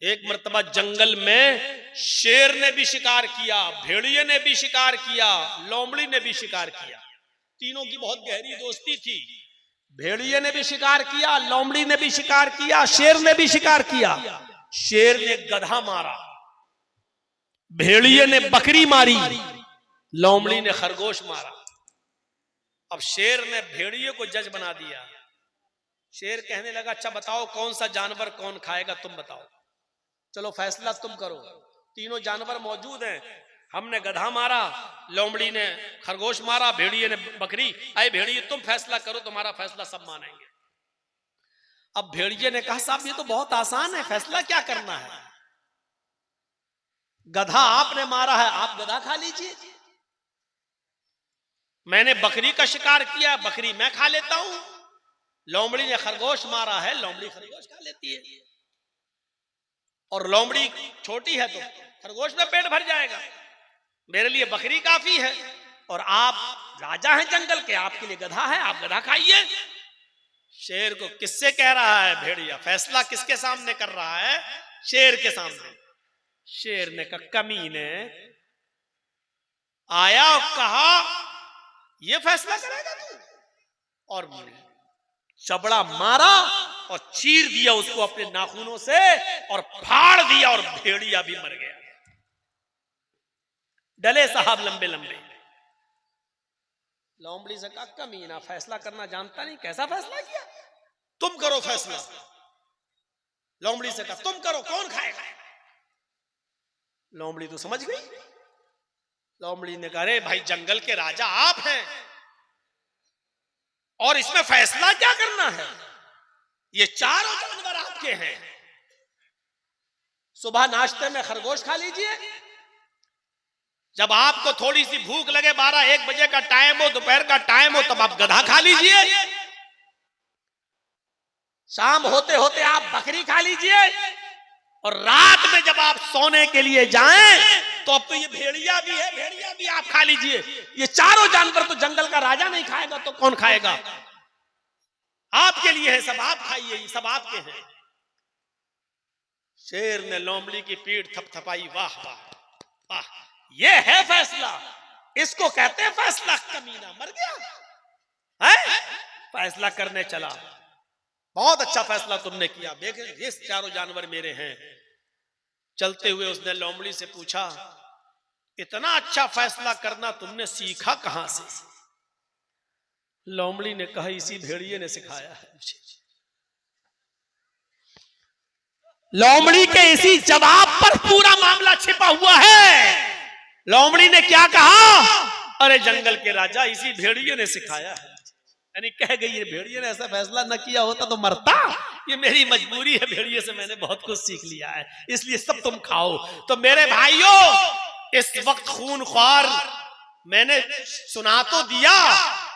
[SPEAKER 1] एक मर्तबा जंगल में शेर ने भी शिकार किया, भेड़िए ने भी शिकार किया, लोमड़ी ने भी शिकार किया। तीनों की बहुत गहरी दोस्ती थी। भेड़िए ने भी शिकार किया, लोमड़ी ने भी शिकार किया, शेर ने भी शिकार किया। शेर ने गधा मारा, भेड़िए ने बकरी मारी, लोमड़ी ने खरगोश मारा। अब शेर ने भेड़िए को जज बना दिया। शेर कहने लगा, अच्छा बताओ कौन सा जानवर कौन खाएगा, तुम बताओ, चलो फैसला तुम करो। तीनों जानवर मौजूद हैं, हमने गधा मारा, लोमड़ी ने खरगोश मारा, भेड़िए ने बकरी। आए भेड़िए तुम फैसला करो, तुम्हारा फैसला सब मानेंगे। अब भेड़िए ने कहा, साहब ये तो बहुत आसान है, फैसला क्या करना है? गधा आपने मारा है, आप गधा खा लीजिए। मैंने बकरी का शिकार किया, बकरी मैं खा लेता हूं। लोमड़ी ने खरगोश मारा है, लोमड़ी खरगोश खा लेती है। और लोमड़ी छोटी है तो खरगोश में पेट भर जाएगा, मेरे लिए बकरी काफी है। और आप राजा हैं जंगल के, आपके लिए गधा है, आप गधा खाइए। शेर को किससे कह रहा है भेड़िया? फैसला किसके सामने कर रहा है? शेर के सामने। शेर ने कहा, कमीने, आया और कहा ये फैसला करेगा तू? और चबड़ा मारा और चीर दिया उसको अपने नाखूनों से और फाड़ दिया, और भेड़िया भी मर गया। डले साहब लंबे लंबे। लोमड़ी से कहा, कमीना फैसला करना जानता नहीं, कैसा फैसला किया? तुम करो फैसला। लोमड़ी से कहा, तुम करो, कौन खाएगा? लोमड़ी तो समझ गई। लोमड़ी ने कहा, अरे भाई जंगल के राजा आप हैं और इसमें फैसला क्या करना है? ये चारों जानवर आपके हैं। सुबह नाश्ते में खरगोश खा लीजिए, जब आपको थोड़ी सी भूख लगे, 12-1 बजे का टाइम हो, दोपहर का टाइम हो, तब आप गधा खा लीजिए। शाम होते होते आप बकरी खा लीजिए, और रात में जब आप सोने के लिए जाएं तो अब तो ये भेड़िया भी है, भेड़िया भी आप खा लीजिए। ये चारों जानवर तो जंगल का राजा नहीं खाएगा तो कौन खाएगा? आपके लिए है, सब आप खाइए, ये सब आपके हैं। शेर ने लोमड़ी की पीठ थपथपाई, वाह वाह वाह, ये है फैसला, इसको कहते हैं फैसला। कमीना मर गया है, फैसला करने चला। बहुत अच्छा फैसला तुमने किया, देखे ये चारों जानवर मेरे हैं। चलते हुए उसने लोमड़ी से पूछा, इतना अच्छा फैसला करना तुमने सीखा कहां से? लोमड़ी ने कहा, इसी भेड़िए ने सिखाया है मुझे। लोमड़ी के इसी जवाब पर पूरा मामला छिपा हुआ है। लोमड़ी ने क्या कहा? अरे जंगल के राजा, इसी भेड़िए ने सिखाया है। यानी कह गई ये भेड़िए ने ऐसा फैसला न किया होता तो मरता, ये मेरी मजबूरी है, भेड़िए से मैंने बहुत कुछ सीख लिया है, इसलिए सब तुम खाओ। तो मेरे भाइयों, इस वक्त खूनख्वार मैंने सुना तो दिया,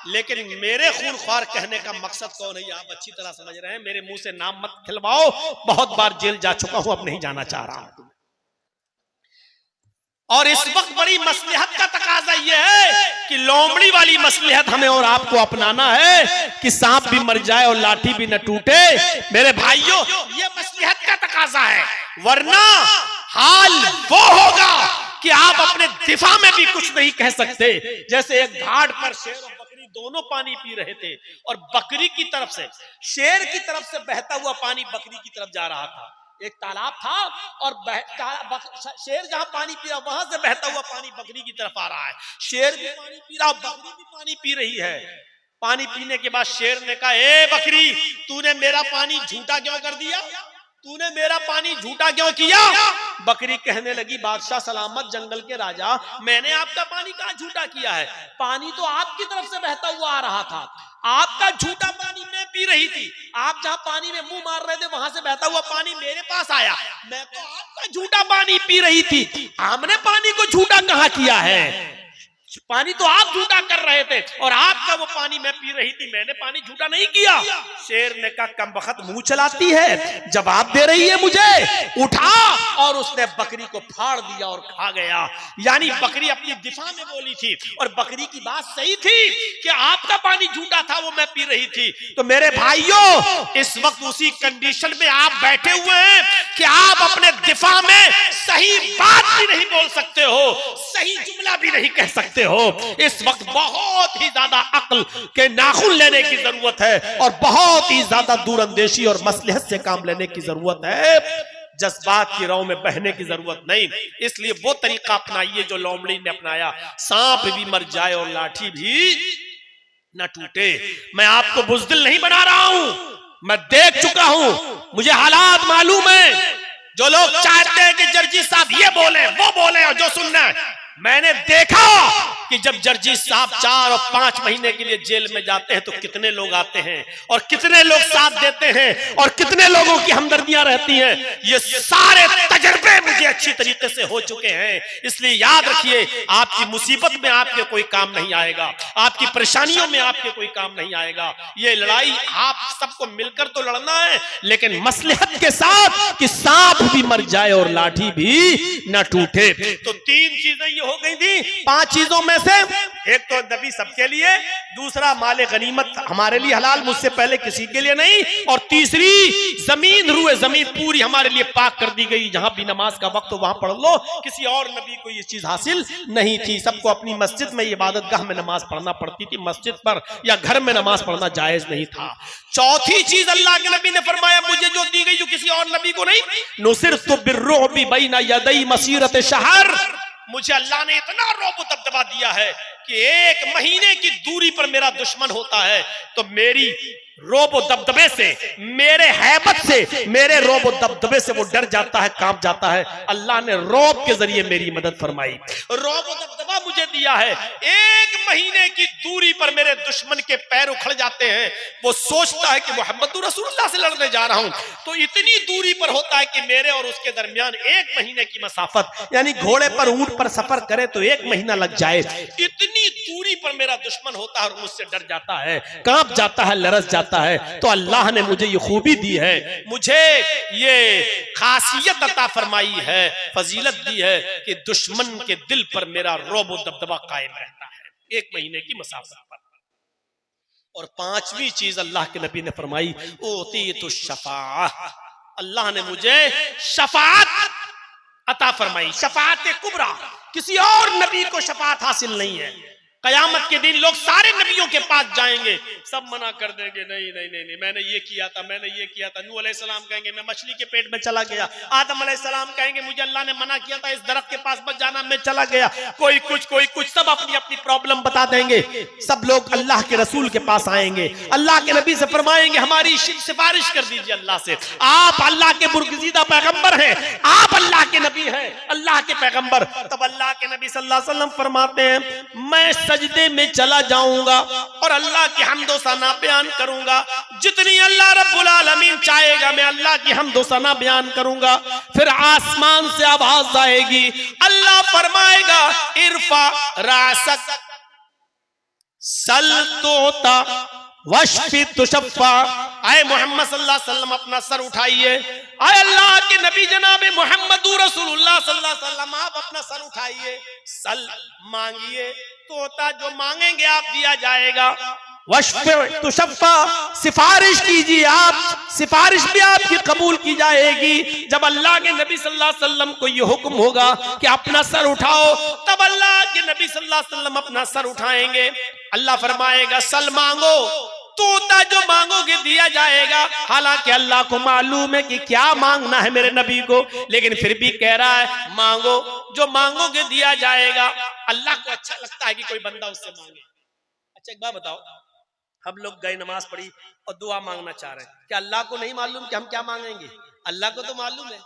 [SPEAKER 1] लेकिन मेरे खूनख्वार कहने का मकसद कौन है ये आप अच्छी तरह समझ रहे हैं। मेरे मुंह से नाम मत खिलवाओ, बहुत बार जेल जा चुका हूं, अब नहीं जाना चाह रहा हूं। और इस वक्त बड़ी मसलहत का तकाजा यह है कि लोमड़ी वाली मसलहत हमें और आपको अपनाना है कि सांप भी मर जाए और लाठी भी न टूटे। मेरे भाइयों, ये मसलहत का तकाजा है, वरना हाल वो होगा कि आप अपने दिफा में भी कुछ नहीं कह सकते। जैसे एक घाट पर शेर और बकरी दोनों पानी पी रहे थे, और बकरी की तरफ से, शेर की तरफ से बहता हुआ पानी बकरी की तरफ जा रहा था। एक तालाब था और शेर जहां पानी पी रहा, वहां से बहता हुआ पानी बकरी की तरफ आ रहा है। शेर भी पानी पी रहा, बकरी भी पानी पी रही है। पानी पीने के बाद शेर ने कहा, ए बकरी, तूने मेरा पानी झूठा क्यों कर दिया? तूने मेरा पानी झूठा क्यों किया? बकरी कहने लगी, बादशाह सलामत, जंगल के राजा, मैंने आपका पानी कहाँ झूठा किया है? पानी तो आपकी तरफ से बहता हुआ आ रहा था, आपका झूठा पानी मैं पी रही थी। आप जहां पानी में मुंह मार रहे थे, वहां से बहता हुआ पानी मेरे पास आया, मैं तो आपका झूठा पानी पी रही थी। हमने पानी को झूठा कहाँ किया है? पानी तो आप झूठा कर रहे थे, और आपका वो पानी मैं पी रही थी, मैंने पानी झूठा नहीं किया। शेर ने कहा, कमबख्त मुंह चलाती है, जवाब दे रही है मुझे, उठा, और उसने बकरी को फाड़ दिया और खा गया। यानी बकरी अपनी दिफा में बोली थी, और बकरी की बात सही थी कि आपका पानी झूठा था, वो मैं पी रही थी। तो मेरे भाइयों, इस वक्त उसी कंडीशन में आप बैठे हुए हैं कि आप अपने दिफा में सही बात भी नहीं बोल सकते हो, सही जुमला भी नहीं कह सकते हो। इस वक्त बहुत ही ज्यादा अक्ल के नाखून लेने की जरूरत है, और बहुत ही ज्यादा दूरअंदेशी और मसलहत से काम लेने की जरूरत है, जज्बात की राह में बहने की जरूरत नहीं। इसलिए वो तरीका अपनाइए जो लोमड़ी ने अपनाया, सांप भी मर जाए और लाठी भी न टूटे। मैं आपको बुज़दिल नहीं बना रहा हूं, मैं देख चुका हूं, मुझे हालात मालूम है। जो लोग चाहते हैं कि जर्जी साहब ये बोले वो बोले और जो सुनना है, मैंने देखा कि जब जर्जी साहब 4 और 5 महीने के लिए जेल में जाते हैं तो कितने लोग आते हैं और कितने लोग साथ देते हैं और कितने लोगों की हमदर्दियां रहती हैं। ये सारे तजर्बे मुझे अच्छी तरीके से हो चुके हैं। इसलिए याद रखिए, आपकी मुसीबत में आपके कोई काम नहीं आएगा, आपकी परेशानियों में आपके कोई काम नहीं आएगा। ये लड़ाई आप सबको मिलकर तो लड़ना है, लेकिन मसलहत के साथ कि सांप भी मर जाए और लाठी भी न टूटे। तो 3 चीजें ये हो गई थी। 5 चीजों में से एक तो नबी सबके लिए, दूसरा माले गनीमत हमारे लिए हलाल, मुझसे पहले किसी के लिए नहीं, और तीसरी जमीन, रूए जमीन पूरी हमारे लिए पाक कर दी गई। जहां भी नमाज का वक्त हो वहां पढ़ लो। किसी और नबी को ये चीज हासिल नहीं थी। सबको अपनी मस्जिद में, इबादतगाह में नमाज पढ़ना पड़ती थी, मस्जिद पर या घर में नमाज पढ़ना जायज नहीं था। चौथी चीज अल्लाह के नबी ने फरमाया, मुझे जो दी गई जो किसी और नबी को नहीं, नुसिरतु बिर्रुअबि बैना यदै मसीरत शहर, मुझे अल्लाह ने इतना रौब दबदबा दिया है कि 1 महीने की दूरी पर मेरा दुश्मन होता है तो मेरी रोबो दबदबे से, मेरे हैबत से, मेरे रोबो दबदबे से वो डर जाता है, कांप जाता है। अल्लाह ने रौब के जरिए मेरी मदद फरमाई, रोबो दबदबा मुझे दिया है। 1 महीने की दूरी पर मेरे दुश्मन के पैर उखड़ जाते हैं, वो सोचता है कि मोहम्मद रसूलुल्लाह से लड़ने जा रहा हूं, तो इतनी दूरी पर होता है कि मेरे और उसके दरमियान 1 महीने की मसाफत, यानी घोड़े पर, ऊंट पर सफर करे तो 1 महीना लग जाए, इतनी दूरी पर मेरा दुश्मन होता है और मुझसे डर जाता है, कांप जाता है, लरस जाता है। तो अल्लाह ने मुझे ये खूबी दी है, मुझे ये खासियत अता फरमाई है, फजीलत दी है कि दुश्मन के दिल पर मेरा रोबो दबदबा कायम रहता है 1 महीने की मसाफत पर। और 5वीं चीज अल्लाह के नबी ने फरमाई, ओतीतु शफाअह, अल्लाह ने मुझे शफाअत अता फरमाई। शफाअत कुबरा, किसी और नबी को शफाअत हासिल नहीं है। कयामत के दिन लोग सारे नबियों के पास जाएंगे, सब मना कर देंगे, नहीं नहीं नहीं नहीं, मैंने ये किया था, मैंने ये किया था। नूह अलैहिस्सलाम कहेंगे मैं मछली के पेट में चला गया, आदम अलैहिस्सलाम कहेंगे मुझे अल्लाह ने मना किया था इस दरख्त के पास मत जाना, मैं चला गया। कोई कुछ, सब अपनी अपनी प्रॉब्लम बता देंगे। सब लोग अल्लाह के रसूल के पास आएंगे, अल्लाह के नबी से फरमाएंगे हमारी सिफारिश कर दीजिए अल्लाह से, आप अल्लाह के बुर्गजीदा पैगंबर हैं, आप अल्लाह के नबी हैं, अल्लाह के पैगंबर। तब अल्लाह के नबी सल्लल्लाहु अलैहि वसल्लम फरमाते हैं, मैं सजदे में चला जाऊंगा और अल्लाह की हम्दो सना बयान करूंगा। जितनी अल्लाह रब्बुल आलमीन चाहेगा मैं अल्लाह की हम्दो सना बयान करूंगा। फिर आसमान से आवाज आएगी, अल्लाह फरमाएगा इरफा रासक सल तोता वशफी तुशफ़ा। आए मोहम्मद सल्लल्लाहु अलैहि वसल्लम अपना सर उठाइए। आए अल्लाह के नबी जनाब मोहम्मद रसूलुल्लाह सल्लल्लाहु अलैहि वसल्लम आप अपना सर उठाइए, सल मांगिए, तोता जो मांगेंगे आप दिया जाएगा। वशफी तुशफ़ा सिफारिश कीजिए, आप सिफारिश भी आपकी कबूल की जाएगी। जब अल्लाह के नबी सल्लल्लाहु अलैहि वसल्लम को यह हुक्म होगा कि अपना सर उठाओ, तब अल्लाह के नबी सल्लल्लाहु अलैहि वसल्लम अपना सर उठाएंगे। अल्लाह फरमाएगा सल मांगो, तोता जो मांगोगे दिया जाएगा। हालांकि अल्लाह को मालूम है कि क्या मांगना है मेरे नबी को, लेकिन फिर भी कह रहा है मांगो, जो मांगोगे दिया जाएगा। अल्लाह को अच्छा लगता है कि कोई बंदा उससे मांगे। अच्छा एक बात बताओ, हम लोग गए नमाज पढ़ी और दुआ मांगना चाह रहे हैं, क्या अल्लाह को नहीं मालूम कि हम क्या मांगेंगे? अल्लाह को तो मालूम है,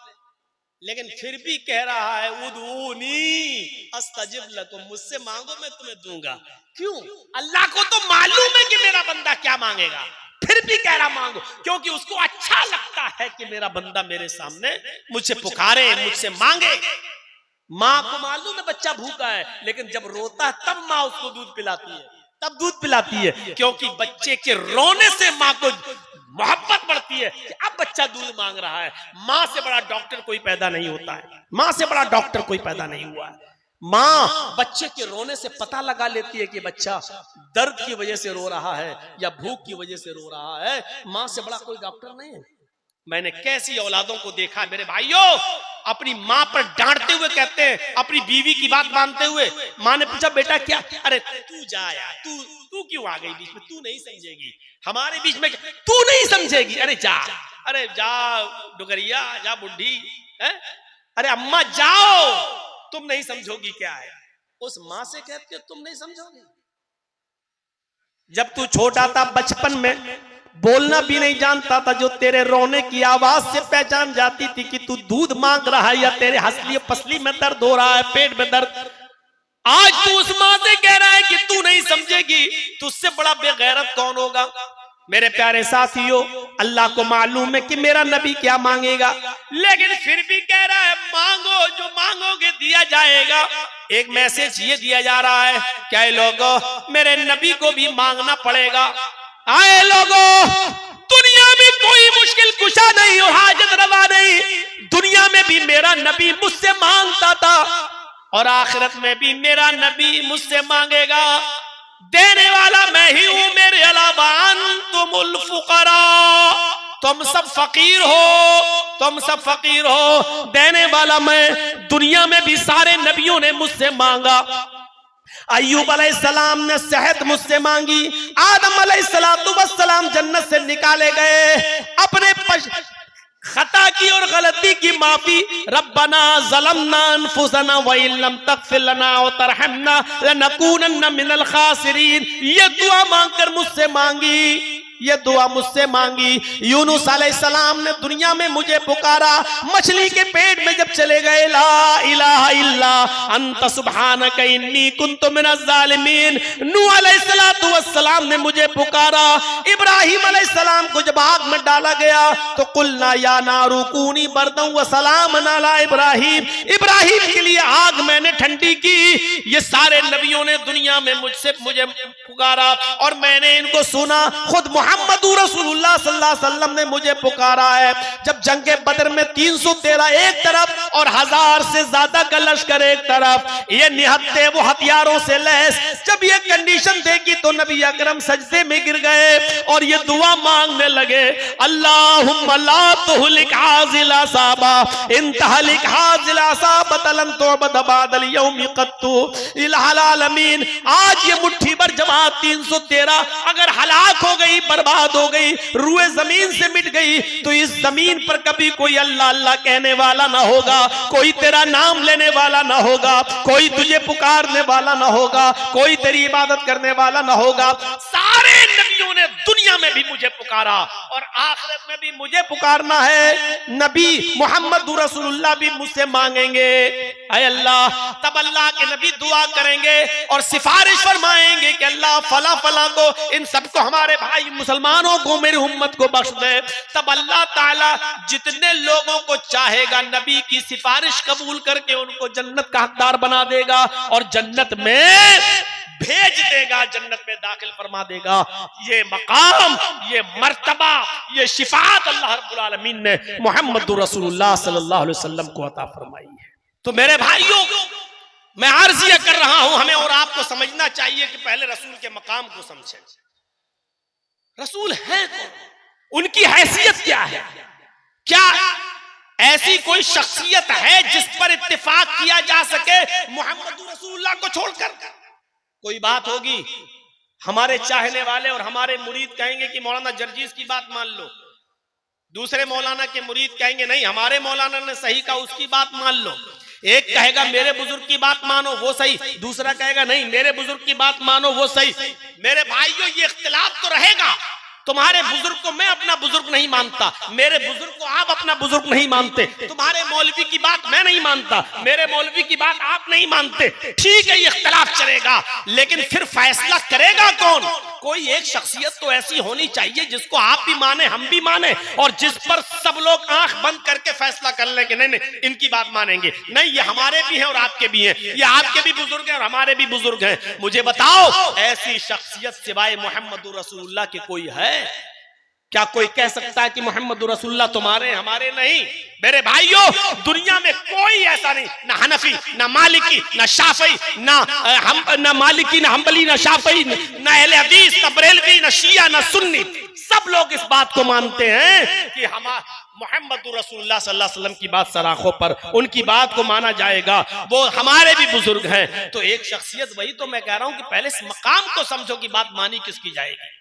[SPEAKER 1] लेकिन फिर भी कह रहा है उदूनी अस्तजिब लकुम, मुझसे मांगो मैं तुम्हें दूंगा। क्यों? अल्लाह को तो मालूम है कि मेरा बंदा क्या मांगेगा, फिर भी कह रहा मांगो, क्योंकि उसको अच्छा लगता है कि मेरा बंदा मेरे सामने मुझसे पुकारे, मुझसे मांगे। माँ को मालूम है बच्चा भूखा है, लेकिन जब रोता है तब माँ उसको दूध पिलाती है, तब दूध पिलाती है, क्योंकि बच्चे के रोने से माँ को मोहब्बत बढ़ती है कि अब बच्चा दूध मांग रहा है। माँ से बड़ा डॉक्टर कोई पैदा नहीं होता है, माँ से बड़ा डॉक्टर कोई पैदा नहीं हुआ है। माँ बच्चे के रोने से पता लगा लेती है कि बच्चा दर्द की वजह से रो रहा है या भूख की वजह से रो रहा है। माँ से बड़ा कोई डॉक्टर नहीं है। मैंने कैसी औलादों को देखा मेरे भाइयों, अपनी माँ पर डांटते हुए कहते हैं, अपनी बीवी की बात मानते हुए। माँ ने पूछा बेटा क्या? अरे तू जा यार, तू क्यों आ गई बीच में? तू नहीं समझेगी, हमारे बीच में तू नहीं समझेगी। अरे जा डुगरिया, जा बुढ़ी है। अरे अम्मा जाओ, तुम नहीं समझोगी क्या है? उस माँ से कहते हो तुम नहीं समझोगे। जब तू छोटा था बचपन में बोलना भी नहीं जानता था, जो तेरे रोने की आवाज से पहचान जाती थी कि तू दूध मांग रहा है या तेरे हंसली पसली में दर्द हो रहा है, पेट में दर्द। आज तू उस माँ से कह रहा है कि तू नहीं समझेगी, तुझसे बड़ा बेगैरत कौन होगा? मेरे प्यारे साथियों, अल्लाह को मालूम है कि मेरा नबी क्या मांगेगा, लेकिन फिर भी कह रहा है मांगो, जो मांगोगे दिया जाएगा। एक मैसेज ये दिया जा रहा है, क्या लोगों मेरे नबी को भी मांगना पड़ेगा। आए लोगों, दुनिया में कोई मुश्किल कुशा नहीं और हाजत रवा नहीं, दुनिया में भी मेरा नबी मुझसे मांगता था और आखिरत में भी मेरा नबी मुझसे मांगेगा। देने वाला मैं ही हूं, मेरे अलावा अंतुमुल फुकरा, तुम सब फकीर हो, तुम सब फकीर हो। देने वाला मैं, दुनिया में भी सारे नबियों ने मुझसे मांगा। अय्यूब अलैहिस्सलाम ने सेहत मुझसे मांगी, आदम अलैहिस्सलाम जन्नत से निकाले गए, अपने खता की और गलती की माफी। रब्बना ज़लमना अनफुसना व इल्लम तग़फिर लना व तरहमना लनकूनन्ना मिनल खासिरीन। ये दुआ मांगकर मुझसे मांगी, ये दुआ मुझसे मांगी। यूनुस अलैहिस्सलाम ने दुनिया में मुझे पुकारा, मछली के पेट में जब चले गए, ला इलाहा इल्ला अंत सुब्हानका इन्नी कुन्तु मिनज़ ज़ालिमीन। नूह अलैहिस्सलाम ने मुझे पुकारा। इब्राहिम अलैहिस्सलाम को जब आग में डाला गया तो कुलना या नारू कूनी बरदन व सलामन अला इब्राहिम, इब्राहिम के लिए आग मैंने ठंडी की। ये सारे नबियों ने दुनिया में मुझे पुकारा और मैंने इनको सुना। खुद मोहम्मद रसूलुल्लाह सल्लल्लाहु अलैहि वसल्लम ने मुझे पुकारा है। जब जंगे बदर में 313 एक तरफ और 1000 से ज्यादा का लश्कर एक तरफ, ये निहत्ते वो हथियारों से लैस, जब ये कंडीशन देखी तो नबी अकरम सजदे में गिर गए और ये दुआ मांगने लगे, अल्लाहुम्मा ला तुहलिक हाज़िल असाबा इन तहलिक हाज़िल असाबत लन तुअबद बअदल यौमि क़त्तु इलाहल आलमीन। आज ये मुट्ठी भर जमात 313 अगर हलाक हो गई, बर्बाद हो गई, रूए जमीन से मिट गई, तो इस जमीन पर कभी कोई अल्लाह अल्लाह कहने वाला ना होगा, कोई तेरा नाम लेने वाला ना होगा, कोई तुझे पुकारने वाला ना होगा, कोई तेरी इबादत करने वाला ना होगा। सारे नबियों ने दुनिया दुनिया में भी मुझे पुकारा और आखिरत में भी मुझे पुकारना है। नबी मोहम्मद रसूलुल्लाह भी मुझसे मांगेंगे, ऐ अल्लाह। तब अल्लाह के नबी दुआ करेंगे और सिफारिश फरमाएंगे कि अल्लाह फला फला को, इन सबको, हमारे भाई मुसलमानों को, मेरी उम्मत को बख्श दे। तब अल्लाह ताला जितने लोगों को चाहेगा नबी की सिफारिश कबूल करके उनको जन्नत का हकदार बना देगा और जन्नत में भेज देगा, जन्नत में दाखिल फरमा देगा। ये मकाम, ये मर्तबा, ये शिफात अल्लाह रब्बुल आलमीन ने मोहम्मद रसूलुल्लाह सल्लल्लाहु अलैहि वसल्लम को अता फरमाई है। तो मेरे भाइयों, मैं अर्ज ये कर रहा हूं, हमें और आपको समझना चाहिए कि पहले रसूल के मकाम को समझें। रसूल है कौन? उनकी हैसियत क्या है? क्या ऐसी कोई शख्सियत है जिस पर इत्तेफाक किया जा सके मोहम्मद रसूलुल्लाह को छोड़कर? कोई बात होगी, हमारे चाहने वाले और हमारे मुरीद कहेंगे कि मौलाना जर्जीस की बात मान लो, दूसरे मौलाना के मुरीद कहेंगे नहीं हमारे मौलाना ने सही कहा, उसकी बात मान लो। एक कहेगा मेरे बुजुर्ग की बात मानो वो सही, दूसरा कहेगा नहीं मेरे बुजुर्ग की बात मानो वो सही। मेरे भाइयों, ये इख्तिलाफ तो रहेगा। तुम्हारे बुजुर्ग को मैं अपना बुजुर्ग नहीं मानता, मेरे बुजुर्ग को आप अपना बुजुर्ग नहीं मानते, तुम्हारे मौलवी की बात मैं नहीं मानता, मेरे मौलवी की बात आप नहीं मानते। ठीक है, ये इख्तिलाफ चलेगा, लेकिन फिर फैसला करेगा कौन? कोई एक शख्सियत तो ऐसी होनी चाहिए जिसको आप भी माने, हम भी माने, और जिस पर सब लोग आंख बंद करके फैसला कर ले कि नहीं नहीं इनकी बात मानेंगे। नहीं, ये हमारे भी हैं और आपके भी हैं, ये आपके भी बुजुर्ग हैं और हमारे भी बुजुर्ग हैं। मुझे बताओ, ऐसी शख्सियत सिवाय मोहम्मद रसूलुल्लाह के कोई है? क्या कोई कह सकता है कि मोहम्मद रसूलुल्लाह तुम्हारे नहीं? नहीं मेरे भाइयों, दुनिया में कोई ऐसा नहीं, ना हनफी, ना मालिकी, ना शाफी, ना मालिकी, ना हम्बली, ना शाफी, ना अहले हदीस, ना बरेलवी, ना शिया, ना सुन्नी, सब लोग इस बात को मानते हैं कि हम मोहम्मद रसूलुल्लाह सल्लल्लाहु अलैहि वसल्लम की बात सराखों पर, उनकी बात को माना जाएगा, वो हमारे भी बुजुर्ग हैं। तो एक शख्सियत, वही तो मैं कह रहा हूं कि पहले इस मकाम को समझो कि बात मानी किसकी जाएगी।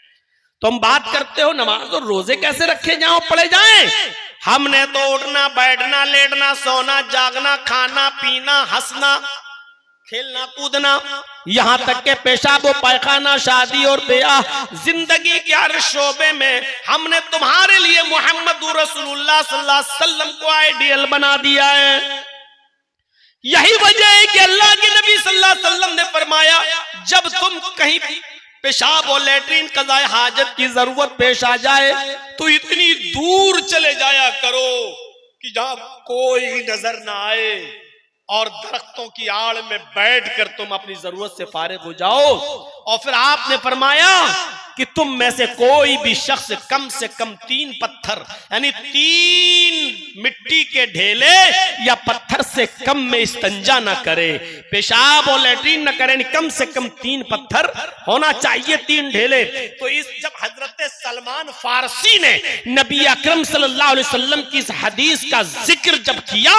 [SPEAKER 1] तुम बात करते हो नमाज और रोजे कैसे रखे जाओ, पढ़े जाएं। हमने तो उठना, बैठना, लेटना, सोना, जागना, खाना, पीना, हंसना, खेलना, कूदना, यहाँ तक के पेशाब व पैखाना, शादी और ब्याह, जिंदगी के हर शोबे में हमने तुम्हारे लिए मोहम्मद रसूलुल्लाह सल्लल्लाहु अलैहि वसल्लम को आइडियल बना दिया है। यही वजह है कि अल्लाह के नबी सल्लल्लाहु अलैहि वसल्लम ने फरमाया, जब तुम कहीं पेशाब और लेटरिन कज़ाए हाजत की जरूरत पेश आ जाए तो इतनी दूर चले जाया करो कि जहां कोई नजर ना आए और दरख्तों की आड़ में बैठकर तुम अपनी जरूरत से फारिग हो जाओ। और फिर आपने फरमाया कि तुम में से कोई भी शख्स कम से कम 3 पत्थर यानी 3 मिट्टी के ढेले या पत्थर से कम में इस्तंजा न करे, पेशाब और लेटरिन न करे, कम से कम 3 पत्थर होना चाहिए, 3 ढेले। तो इस जब हजरत सलमान फारसी ने नबी अकरम सल्लल्लाहु अलैहि वसल्लम की इस हदीस का जिक्र जब किया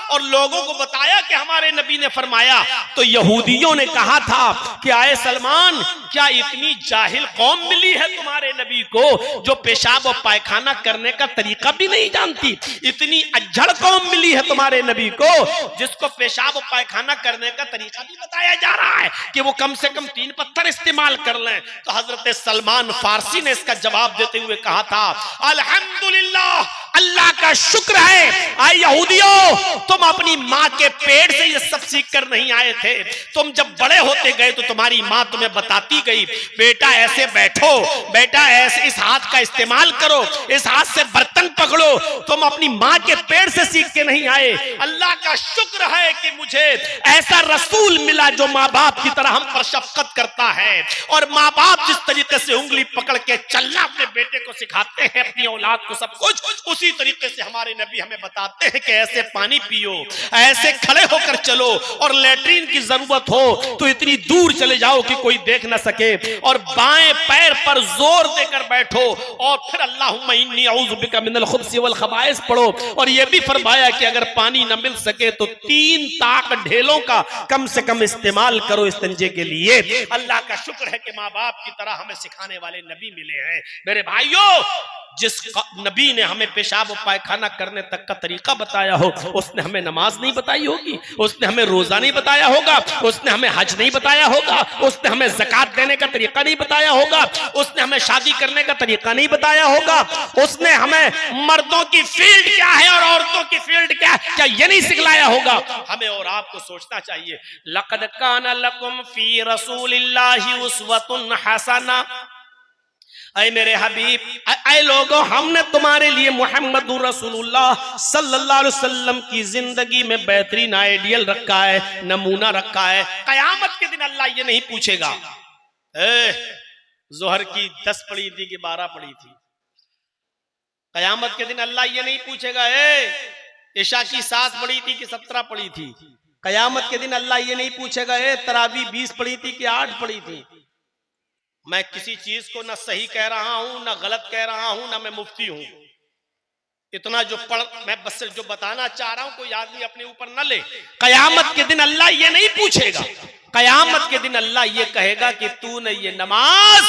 [SPEAKER 1] और लोगों को बताया कि हमारे नबी ने फरमाया, तो यहूदियों ने कहा था कि आए सलमान, क्या इतनी जाहिल कौम मिली है तुम्हारे नबी को जो पेशाब और पायखाना करने का तरीका भी नहीं जानती? इतनी अज्जड़ कौम मिली है तुम्हारे नबी को जिसको पेशाब और पायखाना करने का तरीका भी बताया जा रहा है कि वो कम से कम 3 पत्थर इस्तेमाल कर लें। तो हजरत सलमान फारसी ने इसका जवाब देते हुए कहा था, अल्हम्दुलिल्लाह, अल्लाह का शुक्र है, आए यहूदियों, तुम अपनी माँ के पेट से ये सब सीख कर नहीं आए थे। तुम जब बड़े होते गए तो तुम्हारी माँ तुम्हें बताती गई, बेटा ऐसे बैठो, बेटा ऐसे इस हाथ का इस्तेमाल करो, इस हाथ से बर्तन पकड़ो। तुम अपनी माँ के पेट से सीख के नहीं आए। अल्लाह का शुक्र है कि मुझे ऐसा रसूल मिला जो माँ बाप की तरह हम पर शफकत करता है, और माँ बाप जिस तरीके से उंगली पकड़ के चलना अपने बेटे को सिखाते हैं, अपनी औलाद को सब कुछ, उसी तरीके से हमारे नबी हमें बताते हैं कि ऐसे पानी पियो, ऐसे खड़े होकर चलो, और लेटरिन की जरूरत हो तो इतनी दूर चले जाओ कि कोई देख ना सके, और बाएं पैर पर जोर देकर बैठो, और फिर अल्लाहुम्मा इन्नी अऊज़ु बिका मिनल खुब्सी वल खबाइस पढ़ो। और यह भी फरमाया कि अगर पानी न मिल सके तो 3 ताक ढेलों का कम से कम इस्तेमाल करो इस्तिंजे के लिए। अल्लाह का शुक्र है कि माँ बाप की तरह हमें सिखाने वाले नबी मिले हैं। मेरे भाइयों, जिस नबी ने हमें पेशाब और पायखाना करने तक का तरीका बताया हो, उसने हमें नमाज नहीं बताई होगी, उसने हमें रोजा नहीं बताया होगा, उसने हमें हज नहीं बताया होगा, उसने हमें ज़कात देने का तरीका नहीं बताया होगा, उसने हमें शादी करने का तरीका नहीं बताया होगा, उसने हमें मर्दों की फील्ड क्या है और औरतों की फील्ड क्या है, क्या ये नहीं सिखलाया होगा? हमें और आपको सोचना चाहिए। लक़द काना लकुम फी रसूलिल्लाहि उस्वतुन हसना, ऐ मेरे हबीब, ऐ लोगों, हमने तुम्हारे लिए मुहम्मदुर रसूलुल्लाह सल्लल्लाहु अलैहि वसल्लम की जिंदगी में बेहतरीन आइडियल रखा है, नमूना रखा है। कयामत के दिन अल्लाह ये नहीं पूछेगा जोहर की 10 पड़ी थी कि 12 पड़ी थी। कयामत के दिन अल्लाह ये नहीं पूछेगा ईशा की 7 पड़ी थी कि 17 पड़ी थी। कयामत के दिन अल्लाह ये नहीं पूछेगा तरावी 20 पड़ी थी कि 8 पड़ी थी। मैं किसी चीज को ना सही कह रहा हूं, ना गलत कह रहा हूं, ना मैं मुफ्ती हूं। इतना जो मैं बस जो बताना चाह रहा हूं, कोई आदमी अपने ऊपर न ले। कयामत के दिन अल्लाह ये नहीं पूछेगा। कयामत के दिन अल्लाह ये कहेगा कि तूने ये नमाज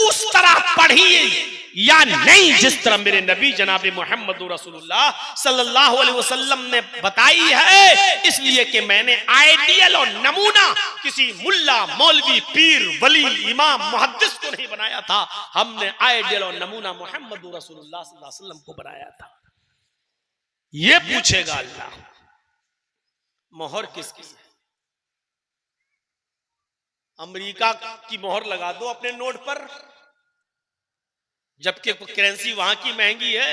[SPEAKER 1] उस तरह पढ़ी या नहीं जिस तरह मेरे नबी जनाब मोहम्मद रसूलुल्लाह सल्लल्लाहु अलैहि वसल्लम ने बताई है। इसलिए कि मैंने आइडियल और नमूना किसी मुल्ला, मौलवी, पीर, वली, इमाम, मुहद्दिस को नहीं बनाया था। हमने आइडियल और नमूना मोहम्मद रसूलुल्लाह सल्लल्लाहु अलैहि वसल्लम को बनाया था। ये पूछेगा अल्लाह, मोहर किसकी है? अमेरिका की मोहर लगा दो अपने नोट पर, जबकि करेंसी वहां की महंगी है।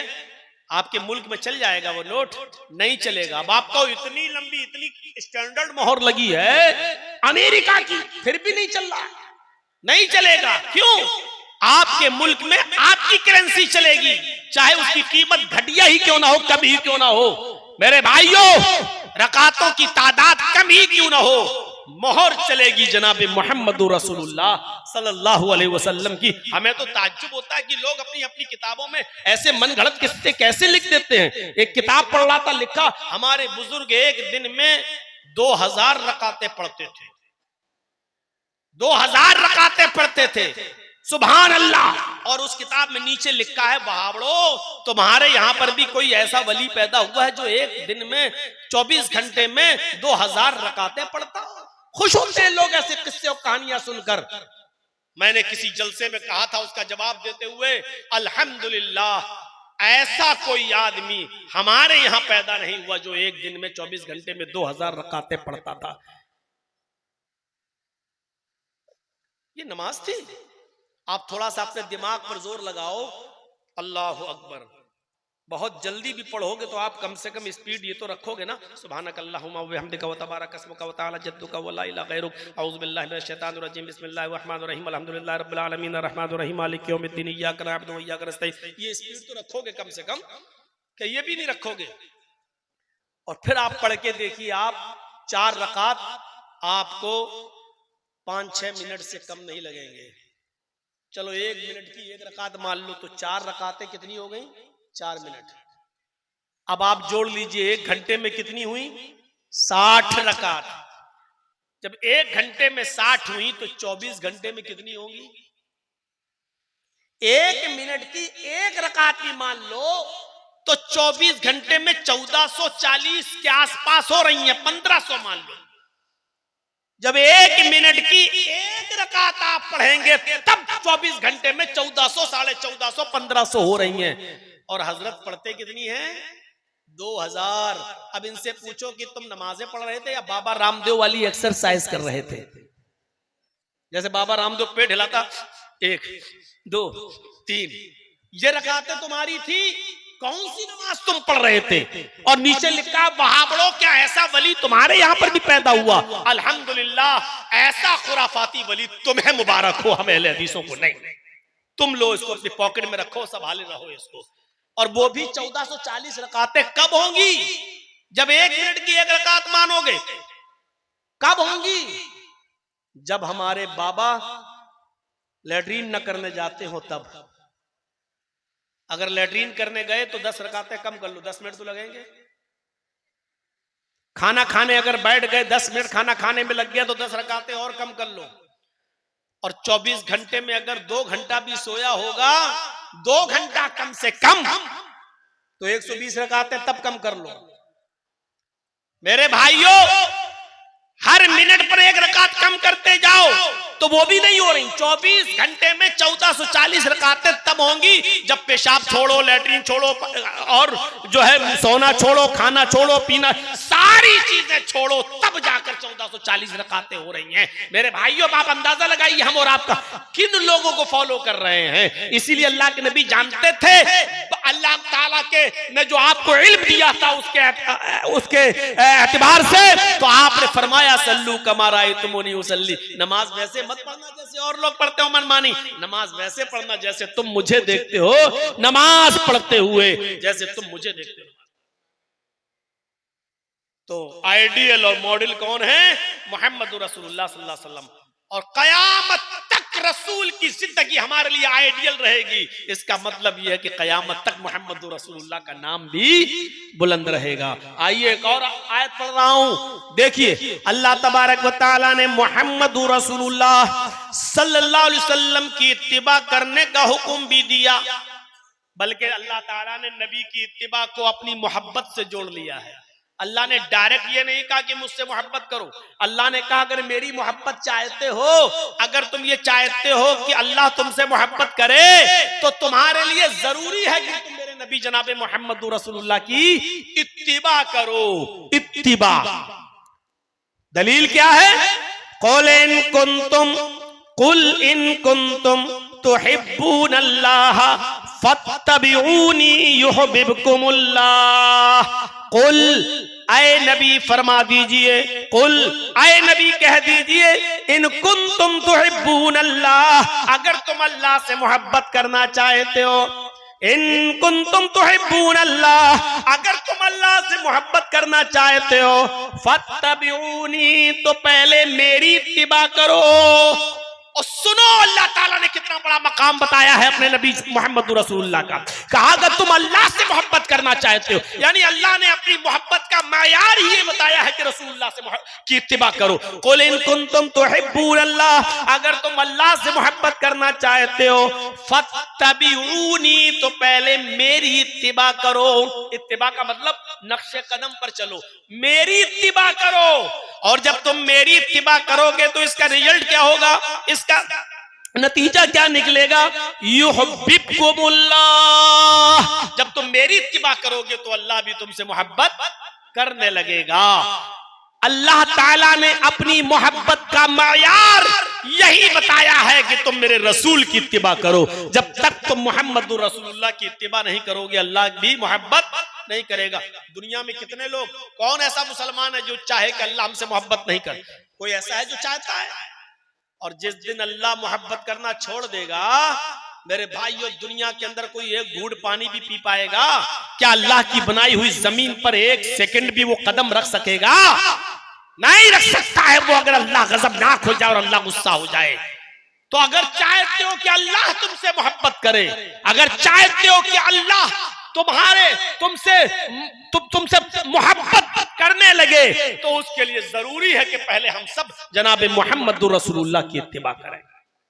[SPEAKER 1] आपके मुल्क में चल जाएगा वो नोट? नहीं चलेगा। अब आपको इतनी लंबी, इतनी स्टैंडर्ड मोहर लगी है अमेरिका की, फिर भी नहीं चल रहा, नहीं चलेगा। क्यों? आपके मुल्क में आपकी करेंसी चलेगी, चाहे उसकी कीमत घटिया ही क्यों ना हो, कम ही क्यों ना हो। मेरे भाइयों, रकातों की तादाद कम ही क्यों ना हो, मोहर चलेगी जनाब मोहम्मद रसूलुल्लाह सल्लल्लाहु अलैहि वसल्लम की। हमें तो ताज्जुब होता है कि लोग अपनी अपनी किताबों में ऐसे मनगढ़ंत किस्से कैसे लिख देते हैं। एक किताब पढ़ रहा था, लिखा हमारे बुजुर्ग एक दिन में 2000 रकातें पढ़ते थे, 2000 रकातें पढ़ते थे, सुभान अल्लाह। और उस किताब में नीचे लिखा है, वहावड़ो तुम्हारे यहां पर भी कोई ऐसा वली पैदा हुआ है जो एक दिन में 24 घंटे में 2000 रकातें पढ़ता हो। खुश होते हैं लोग ऐसे किस्से और कहानियां सुनकर। मैंने किसी जलसे में कहा था, उसका जवाब देते हुए, अल्हम्दुलिल्लाह, ऐसा कोई आदमी हमारे यहां पैदा नहीं हुआ जो एक दिन में 24 घंटे में 2000 रकातें पढ़ता था। ये नमाज थी। आप थोड़ा सा अपने दिमाग पर जोर लगाओ, अल्लाहु अकबर। बहुत जल्दी भी पढ़ोगे तो आप कम से कम स्पीड ये तो रखोगे ना, सुभानक अल्लाहुम्मा व बिहम्दिका व तबारक अस्मुका व तआला जद्दुका व ला इलाहा गैरुक, औज़ु बिल्लाहि मिनश शैतानिर रजीम, बिस्मिल्लाहिर रहमानिर रहीम, अल्हम्दुलिल्लाहि रब्बिल आलमीन, अर्रहमानिर रहीम, मालिकि यौमिद्दीन, इय्याका नअबुदु व इय्याका नस्तईन। ये स्पीड तो रखोगे कम से कम, कि ये भी नहीं रखोगे। और फिर आप पढ़ के देखिए, आप 4 रकात आपको 5-6 मिनट से कम नहीं लगेंगे। चलो 1 मिनट की 1 रकात मान लो, तो 4 रकातें कितनी हो गई? 4 मिनट। अब आप जोड़ लीजिए 1 घंटे में कितनी हुई? 60 रकात। जब 1 घंटे में 60 हुई तो 24 घंटे में कितनी होंगी? 1 मिनट की 1 रकात भी मान लो तो 24 घंटे में 1440 के आसपास हो रही है, 1500 मान लो। जब 1 मिनट की 1 रकात आप पढ़ेंगे तब 24 घंटे में 1400, 1450, 1500 हो रही हैं। और हजरत पढ़ते कितनी है? 2000। अब इनसे पूछो कि तुम नमाजें पढ़ रहे थे या बाबा रामदेव वाली एक्सरसाइज कर रहे थे? जैसे बाबा रामदेव पेट हिलाता, 1 2 3, ये रकातें तुम्हारी थी। कौन सी नमाज तुम पढ़ रहे थे? और नीचे लिखा, वहाबड़ो क्या ऐसा वली तुम्हारे यहां पर भी पैदा हुआ? अल्हम्दुलिल्लाह, ऐसा खुराफाती वली तुम्हें मुबारक हो, हमें अहले हदीसों को नहीं। तुम लो इसको अपनी पॉकेट में रखो, संभाले रहो इसको। और वो भी 1440 रकातें कब होंगी? जब 1 मिनट की 1 रकात मानोगे। कब होंगी? जब हमारे बाबा लैट्रीन न करने जाते हो तब। अगर लैट्रीन करने गए तो 10 रकातें कम कर लो, 10 मिनट तो लगेंगे। खाना खाने अगर बैठ गए, 10 मिनट खाना खाने में लग गया तो 10 रकातें और कम कर लो। और 24 घंटे में अगर 2 घंटा भी सोया होगा 2 घंटा कम से कम, तो 120 रकातें तब कम कर लो। मेरे भाइयों, हर मिनट पर 1 रकात कम करते जाओ तो वो भी नहीं हो रही। 24 घंटे में 1440 रकातें तब होंगी जब पेशाब छोड़ो, लैट्रिन छोड़ो, और जो है सोना छोड़ो, खाना छोड़ो, पीना, सारी चीजें छोड़ो, तब जाकर 1440 रकातें हो रही हैं। मेरे भाइयों, आप अंदाजा लगाइए हम और आपका किन लोगों को फॉलो कर रहे हैं। इसीलिए अल्लाह के नबी जानते थे, अल्लाह ताला के ने जो आपको इल्म दिया था उसके एतबार से, तो आपने फरमाया सल्लू कमा रायतुमूनी उसल्ली, नमाज वैसे मत पढ़ना जैसे और लोग पढ़ते हो मनमानी, नमाज वैसे पढ़ना जैसे तुम मुझे देखते हो नमाज पढ़ते हुए, जैसे तुम मुझे देखते हो। तो आइडियल और मॉडल कौन है? मोहम्मद रसूलुल्लाह सल्लल्लाहु अलैहि वसल्लम। और कयामत तक रसूल की जिंदगी हमारे लिए आइडियल रहेगी। इसका मतलब यह है कि कयामत तक मोहम्मद रसूलुल्लाह का नाम भी बुलंद रहेगा। आइए एक और आयत पढ़ रहा हूं, देखिए अल्लाह तबारक व तआला ने मोहम्मद रसूलुल्लाह सल्लल्लाहु अलैहि वसल्लम की इत्तिबा करने का हुक्म भी दिया, बल्कि अल्लाह ताला ने नबी की इत्तिबा को अपनी मोहब्बत से जोड़ लिया है। अल्लाह ने डायरेक्ट ये नहीं कहा कि मुझसे मोहब्बत करो, अल्लाह ने कहा अगर मेरी मोहब्बत चाहते हो, अगर तुम ये चाहते हो कि अल्लाह तुमसे मोहब्बत करे, तो तुम्हारे लिए जरूरी है कि तुम मेरे नबी जनाब मोहम्मद रसूलुल्लाह की इत्तिबा करो। इत्तिबा दलील क्या है? कुल इन कुंतुम तुहिब्बूनल्लाह फत्तबिऊनी युहिब्बुकुमुल्लाह। कुल, आए नबी फरमा दीजिए, कुल आए नबी कह दीजिए, इन कुंतुम तुहिब्बूनल्लाह, अगर तुम अल्लाह से मोहब्बत करना चाहते हो, इन कुंतुम तुहिब्बूनल्लाह, अगर तुम अल्लाह से मोहब्बत करना चाहते हो, फत्तबिऊनी, तो पहले मेरी इत्तिबा करो। और सुनो अल्लाह ताला ने कितना बड़ा मकाम बताया है अपने नबी मोहम्मद रसूलुल्लाह का। कहा अगर तुम अल्लाह से मोहब्बत करना चाहते हो, यानी अल्लाह ने अपनी मोहब्बत का मायार ही ये बताया है कि रसूलुल्लाह से की इत्तिबा करो। कुल इन कुंतुम तुहिब्बूनल्लाह, अगर तुम अल्लाह से मोहब्बत करना चाहते हो, फत्तबिऊनी, तो पहले मेरी इत्तिबा करो। इत्तिबा का मतलब नक्शे कदम पर चलो, मेरी इत्तिबा करो। और जब तुम मेरी इत्तिबा करोगे तो इसका रिजल्ट क्या होगा, इसका नतीजा क्या निकलेगा? युहिब्बुकुमुल्लाह। जब तुम मेरी इत्तिबा करोगे तो अल्लाह भी तुमसे मोहब्बत करने लगेगा। अल्लाह ताला ने अपनी मोहब्बत का मायार यही बताया है कि तुम मेरे रसूल की इत्तिबा करो। जब तक तुम मोहम्मद रसूलुल्लाह की इत्तिबा नहीं करोगे, अल्लाह भी मोहब्बत नहीं करेगा। दुनिया में कितने लोग, कौन ऐसा मुसलमान है जो चाहे कि अल्लाह हमसे मोहब्बत नहीं करे? कोई ऐसा है जो चाहता है? और जिस दिन अल्लाह मोहब्बत करना छोड़ देगा, मेरे भाइयों, दुनिया के अंदर कोई एक घूंट पानी भी पी पाएगा? क्या अल्लाह की बनाई हुई जमीन पर एक सेकंड भी वो कदम रख सकेगा? नहीं रख सकता है वो, अगर अल्लाह गजबनाक हो जाए और अल्लाह गुस्सा हो जाए। तो अगर चाहते हो कि अल्लाह तुमसे मोहब्बत करे, अगर चाहते हो कि अल्लाह तुमसे मोहब्बत करने लगे, तो उसके लिए जरूरी है कि पहले हम सब जनाब मोहम्मद रसूलुल्लाह की इत्तिबा करें।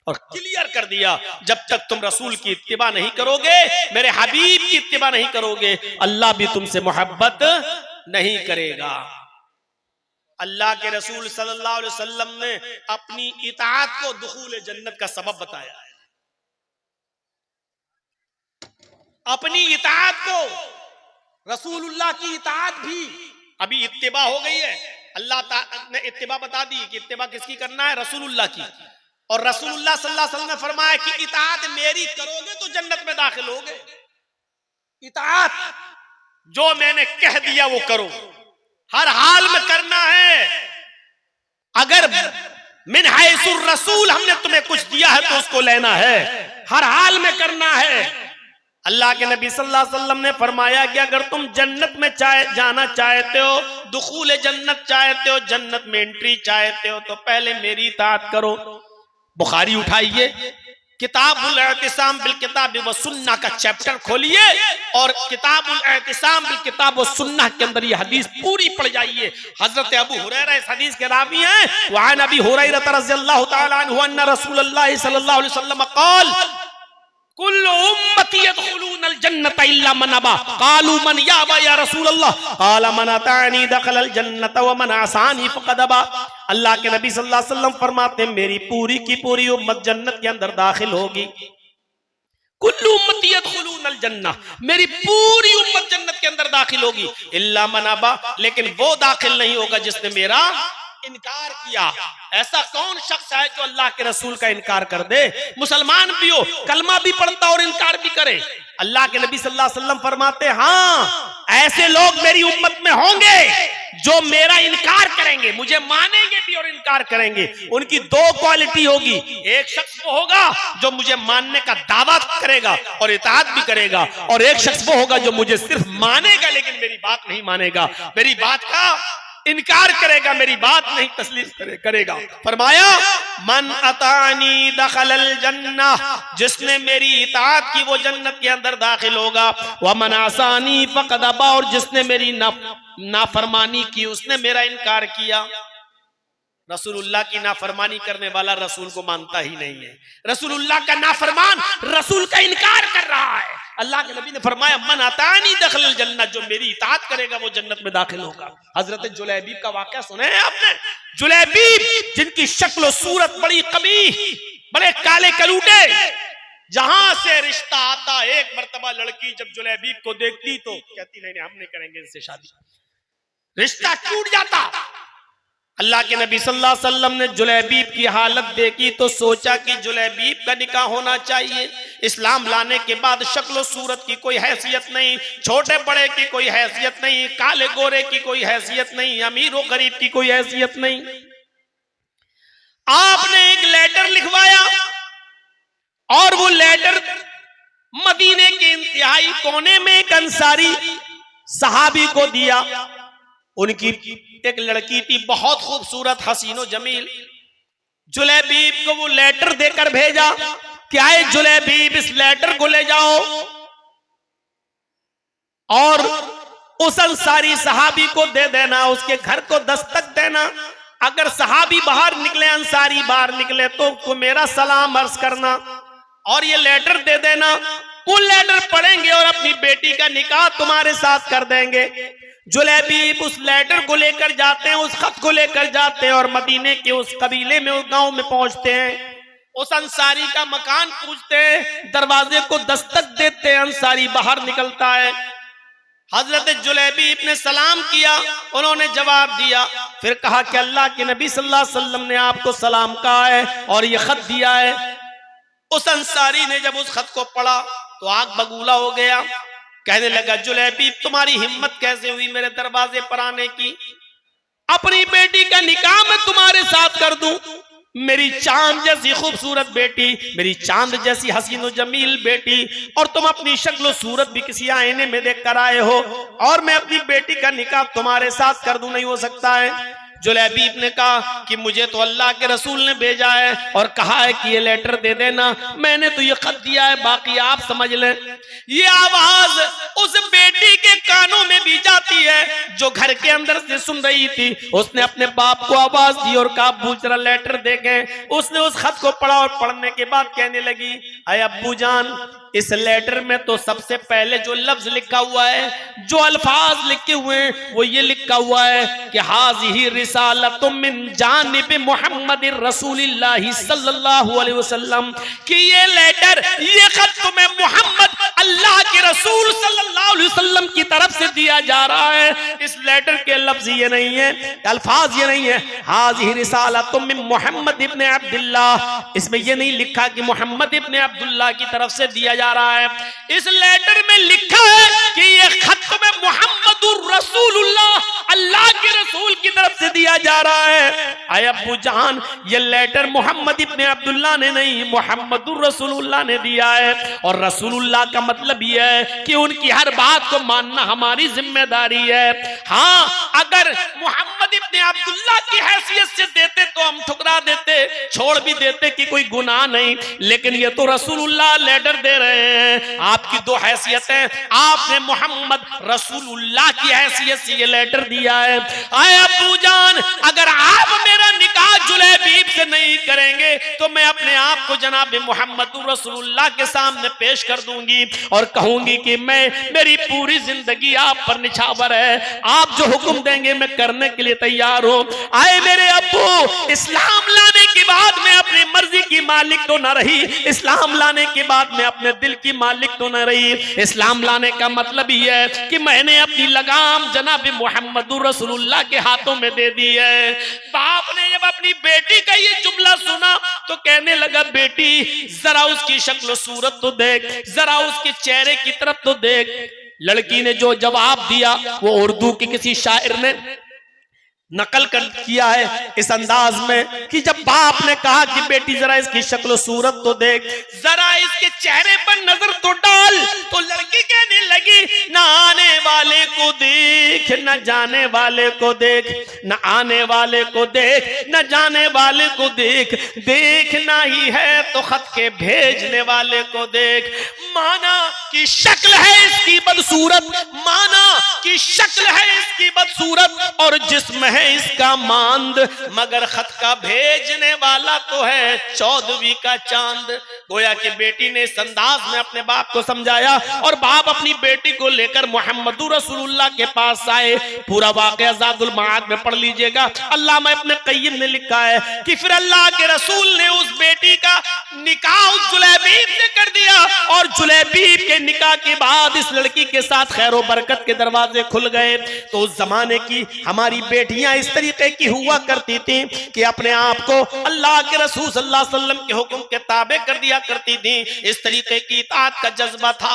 [SPEAKER 1] और क्लियर कर दिया, जब तक तुम रसूल की इत्तिबा नहीं करोगे, मेरे हबीब की इत्तिबा नहीं करोगे, अल्लाह भी तुमसे मोहब्बत नहीं करेगा। अल्लाह के रसूल सल्लल्लाहु अलैहि वसल्लम ने अपनी इताअत को दुखूल जन्नत का सबब बताया है। अपनी इताअत को, रसूलुल्लाह की इताअत भी, अभी इत्तिबा हो गई है, अल्लाह ने इत्तिबा बता दी कि इत्तिबा किसकी करना है? रसूलुल्लाह की। और रसूलुल्लाह सल्लल्लाहु अलैहि वसल्लम ने फरमाया कि इताअत मेरी करोगे तो जन्नत में दाखिल होगे। इताअत, जो मैंने कह दिया वो करो, हर हाल में करना है। अगर मिन हैसुर रसूल हमने तुम्हें कुछ दिया है तो उसको लेना है, हर हाल में करना है। अल्लाह के नबी सल्लल्लाहु अलैहि वसल्लम ने फरमाया कि अगर तुम जन्नत में जाना चाहते हो, दुखूल जन्नत चाहते हो, जन्नत में एंट्री चाहते हो, तो पहले मेरी इताअत करो। बुखारी उठाइए, किताबुल एतिसाम बिल किताब व सुन्नह का चैप्टर खोलिए और किताबुल एतिसाम बिल किताब व सुन्नह के अंदर ये हदीस पूरी पढ़ जाइए। हजरत अबू हुरैरा इस हदीस के रावी हैं। वअन अबी हुरैरा रज़ियल्लाहु तआला अन्हु अन्ना रसूलुल्लाह सल्लल्लाहु अलैहि वसल्लम क़ाल, कुल्लु उम्मती यदखुलूनल जन्नत इल्ला मन अबा कालू मन याबा या रसूल अल्लाह काला मन अतानी दखलल जन्नत व मन असानी फक़द अबा। अल्लाह के नबी सल्लल्लाहु अलैहि वसल्लम फरमाते हैं मेरी पूरी की पूरी उम्मत जन्नत के अंदर दाखिल होगी। कुल्लु उम्मती यदखुलूनल जन्नह, मेरी पूरी उम्मत जन्नत के अंदर दाखिल होगी, इल्ला मन अबा, लेकिन वो दाखिल नहीं होगा जिसने मेरा इनकार किया। ऐसा कौन शख्स है जो अल्लाह के रसूल का इनकार कर दे? मुसलमान भी हो, कलमा भी पढ़ता और इनकार भी करे। अल्लाह के नबी सल्लल्लाहु अलैहि वसल्लम फरमाते हाँ ऐसे लोग मेरी उम्मत में होंगे जो मेरा इनकार करेंगे, मुझे मानेंगे भी और इनकार करेंगे। उनकी दो क्वालिटी होगी, एक शख्स वो होगा जो मुझे मानने का दावा करेगा और इताअत भी करेगा, और एक शख्स वो होगा जो मुझे सिर्फ मानेगा लेकिन मेरी बात नहीं मानेगा, मेरी बात का इनकार करेगा, मेरी बात नहीं तस्लीम करेगा। फरमाया मन अतानी दखलल जन्नह, जिसने मेरी इताअत की वो जन्नत के अंदर दाखिल होगा। व मन असानी फक़द अबा, और जिसने मेरी नाफरमानी की उसने मेरा इनकार किया। रसूलुल्लाह की नाफरमानी करने वाला रसूल को मानता ही नहीं है, रसूलुल्लाह का नाफरमान रसूल का इनकार कर रहा है। अल्लाह के नबी ने फरमाया मन अतानी दखलल जन्नत, जो मेरी इताअत करेगा वो जन्नत में दाखिल होगा। हजरत जुलैबीब का वाकया सुने हैं आपने? जुलैबीब जिनकी शक्ल सूरत बड़ी कबीह, बड़े काले कलूटे, जहां से रिश्ता आता, एक मर्तबा लड़की जब जुलैबीब को देखती तो कहती नहीं हम नहीं करेंगे इनसे शादी, रिश्ता टूट जाता। अल्लाह के नबी सल्लल्लाहु अलैहि वसल्लम ने जुलैबीब की हालत देखी तो सोचा कि जुलैबीब का निकाह होना चाहिए। इस्लाम लाने के बाद शक्ल सूरत की कोई हैसियत नहीं, छोटे बड़े की कोई हैसियत नहीं, काले गोरे की कोई हैसियत नहीं, अमीर और गरीब की कोई हैसियत नहीं। आपने एक लेटर लिखवाया और वो लेटर मदीने के इंतहाई कोने में एक अंसारी सहाबी को दिया। उनकी एक लड़की थी बहुत खूबसूरत, हसीनो जमील। जुलैबीब को वो लेटर देकर भेजा, क्या है जुलैबीब इस लेटर को ले जाओ और उस अंसारी सहाबी को दे देना, उसके घर को दस्तक देना। अगर सहाबी बाहर निकले, अंसारी बाहर निकले तो उसको मेरा सलाम अर्ज करना और ये लेटर दे देना। वो लेटर पढ़ेंगे और अपनी बेटी का निकाह तुम्हारे साथ कर देंगे। जुलैबीब उस लेटर को लेकर जाते हैं, उस खत को लेकर जाते हैं और मदीने के उस कबीले में, उस गांव में पहुंचते हैं। उस अंसारी का मकान पूछते हैं, दरवाजे को दस्तक देते हैं, अंसारी बाहर निकलता है। हजरत जुलैबीब ने सलाम किया, उन्होंने जवाब दिया, फिर कहा कि अल्लाह के नबी सल्लल्लाहु अलैहि वसल्लम ने आपको सलाम कहा है और ये खत दिया है। उस अंसारी ने जब उस खत को पढ़ा तो आग बबूला हो गया, कहने लगा जुलैबीब तुम्हारी हिम्मत कैसे हुई मेरे दरवाजे पर आने की? अपनी बेटी का निकाह मैं तुम्हारे साथ कर दूं, मेरी चांद जैसी खूबसूरत बेटी, मेरी चांद जैसी हसीनो जमील बेटी, और तुम अपनी शक्ल सूरत भी किसी आईने में देख कर आए हो और मैं अपनी बेटी का निकाह तुम्हारे साथ कर दूं? नहीं हो सकता है। जुलैबीब ने कहा कि मुझे तो अल्लाह के रसूल ने भेजा है और कहा है कि ये लेटर दे देना, मैंने तो ये खत दिया है, बाकी आप समझ लें। ये आवाज उस बेटी के कानों में भी जाती है जो घर के अंदर से सुन रही थी। उसने अपने बाप को आवाज दी और कहा अब्बू जरा लेटर देखें। उसने उस खत को पढ़ा और पढ़ने के बाद कहने लगी अय अब्बू जान, इस लेटर में तो सबसे पहले जो लफ्ज लिखा हुआ है, जो अल्फाज लिखे हुए हैं वो ये लिखा हुआ है कि हाज़िही रिसालतुम मिन जानिब मुहम्मद रसूलिल्लाहि सल्लल्लाहु अलैहि वसल्लम, कि ये लेटर, ये खत तुम्हें मोहम्मद अल्लाह के रसूल सल्लल्लाहु अलैहि वसल्लम की तरफ से दिया जा रहा है। इस लेटर के लफ्ज ये नहीं है, अल्फाज ये नहीं है हाज़िही रिसालतुम मिन मुहम्मद इब्न अब्दुल्लाह, इसमें ये नहीं लिखा कि मोहम्मद इब्न अब्दुल्लाह की तरफ से दिया जा रहा है। इस लेटर में लिखा है कि ये खत में मुहम्मदुर रसूलुल्लाह, अल्लाह के रसूल की तरफ से दिया जा रहा है। आय अब्बू जान, ये लेटर मोहम्मद इब्न अब्दुल्लाह ने नहीं, मुहम्मदुर रसूलुल्लाह ने दिया है। और रसूलुल्लाह का मतलब यह है कि उनकी हर बात को मानना हमारी जिम्मेदारी है। हाँ, अगर मोहम्मद इब्न अब्दुल्लाह की हैसियत से देते तो हम ठुकरा देते, छोड़ भी देते कि कोई गुनाह नहीं, लेकिन ये तो रसूलुल्लाह लेटर दे रहे हैं। आपकी दो हैसियतें, आपने मोहम्मद रसूलुल्लाह की हैसियत से ये लेटर दिया है। आए अब्बू जान, अगर आप मेरे मेरा निकाह जुलैबीब से नहीं करेंगे तो मैं अपने आप को जनाब मोहम्मद रसूलुल्लाह के सामने पेश कर दूंगी और कहूंगी कि मेरी पूरी जिंदगी आप पर निछावर है, आप जो हुक्म देंगे मैं करने के लिए तैयार हूं। आए मेरे अब्बू, इस्लाम लाने के बाद मैं अपनी मर्जी की मालिक तो न रही, इस्लाम लाने के बाद मैं अपने दिल की मालिक तो न रही। इस्लाम लाने का मतलब ही है कि मैंने अपनी लगाम जनाब मोहम्मद रसूलुल्लाह के हाथों में दे दी है। बाप ने जब अपनी बेटी का ये जुमला सुना तो कहने लगा, बेटी जरा उसकी शक्ल सूरत तो देख, जरा उसके चेहरे की तरफ तो देख। लड़की ने जो जवाब दिया वो उर्दू के किसी शायर ने नकल कर किया है इस अंदाज में कि जब बाप ने कहा कि बेटी जरा इसकी शक्ल सूरत तो देख, जरा इसके चेहरे पर नजर तो डाल, तो लड़की कहने लगी, न आने वाले को देख, न जाने वाले को देख, न आने वाले को देख, न जाने वाले को देख, देखना ही है तो खत के भेजने वाले को देख। माना कि शक्ल है इसकी बदसूरत, माना कि शक्ल है इसकी बदसूरत और जिस्म है इसका मांद, मगर खत का भेजने वाला तो है 14वीं का चांद। गोया कि बेटी ने इस अंदाज में अपने बाप को समझाया और बाप अपनी बेटी को लेकर मोहम्मद रसूलुल्लाह के पास आए। पूरा वाक़या ज़ादुल मआद में पढ़ लीजिएगा। अल्लामा इब्न क़य्यिम ने लिखा है कि फिर अल्लाह के रसूल ने उस बेटी का निकाह जुलैबीब से कर दिया और जुलैबीब के निकाह के बाद इस लड़की के साथ खैर व बरकत के दरवाजे खुल गए। तो उस जमाने की हमारी बेटियां इस तरीके की हुआ करती थी कि अपने आप को अल्लाह के रसूल सल्लल्लाहु अलैहि वसल्लम के हुक्म के ताबे कर दिया करती थी। इस तरीके की इताअत का जज्बा था।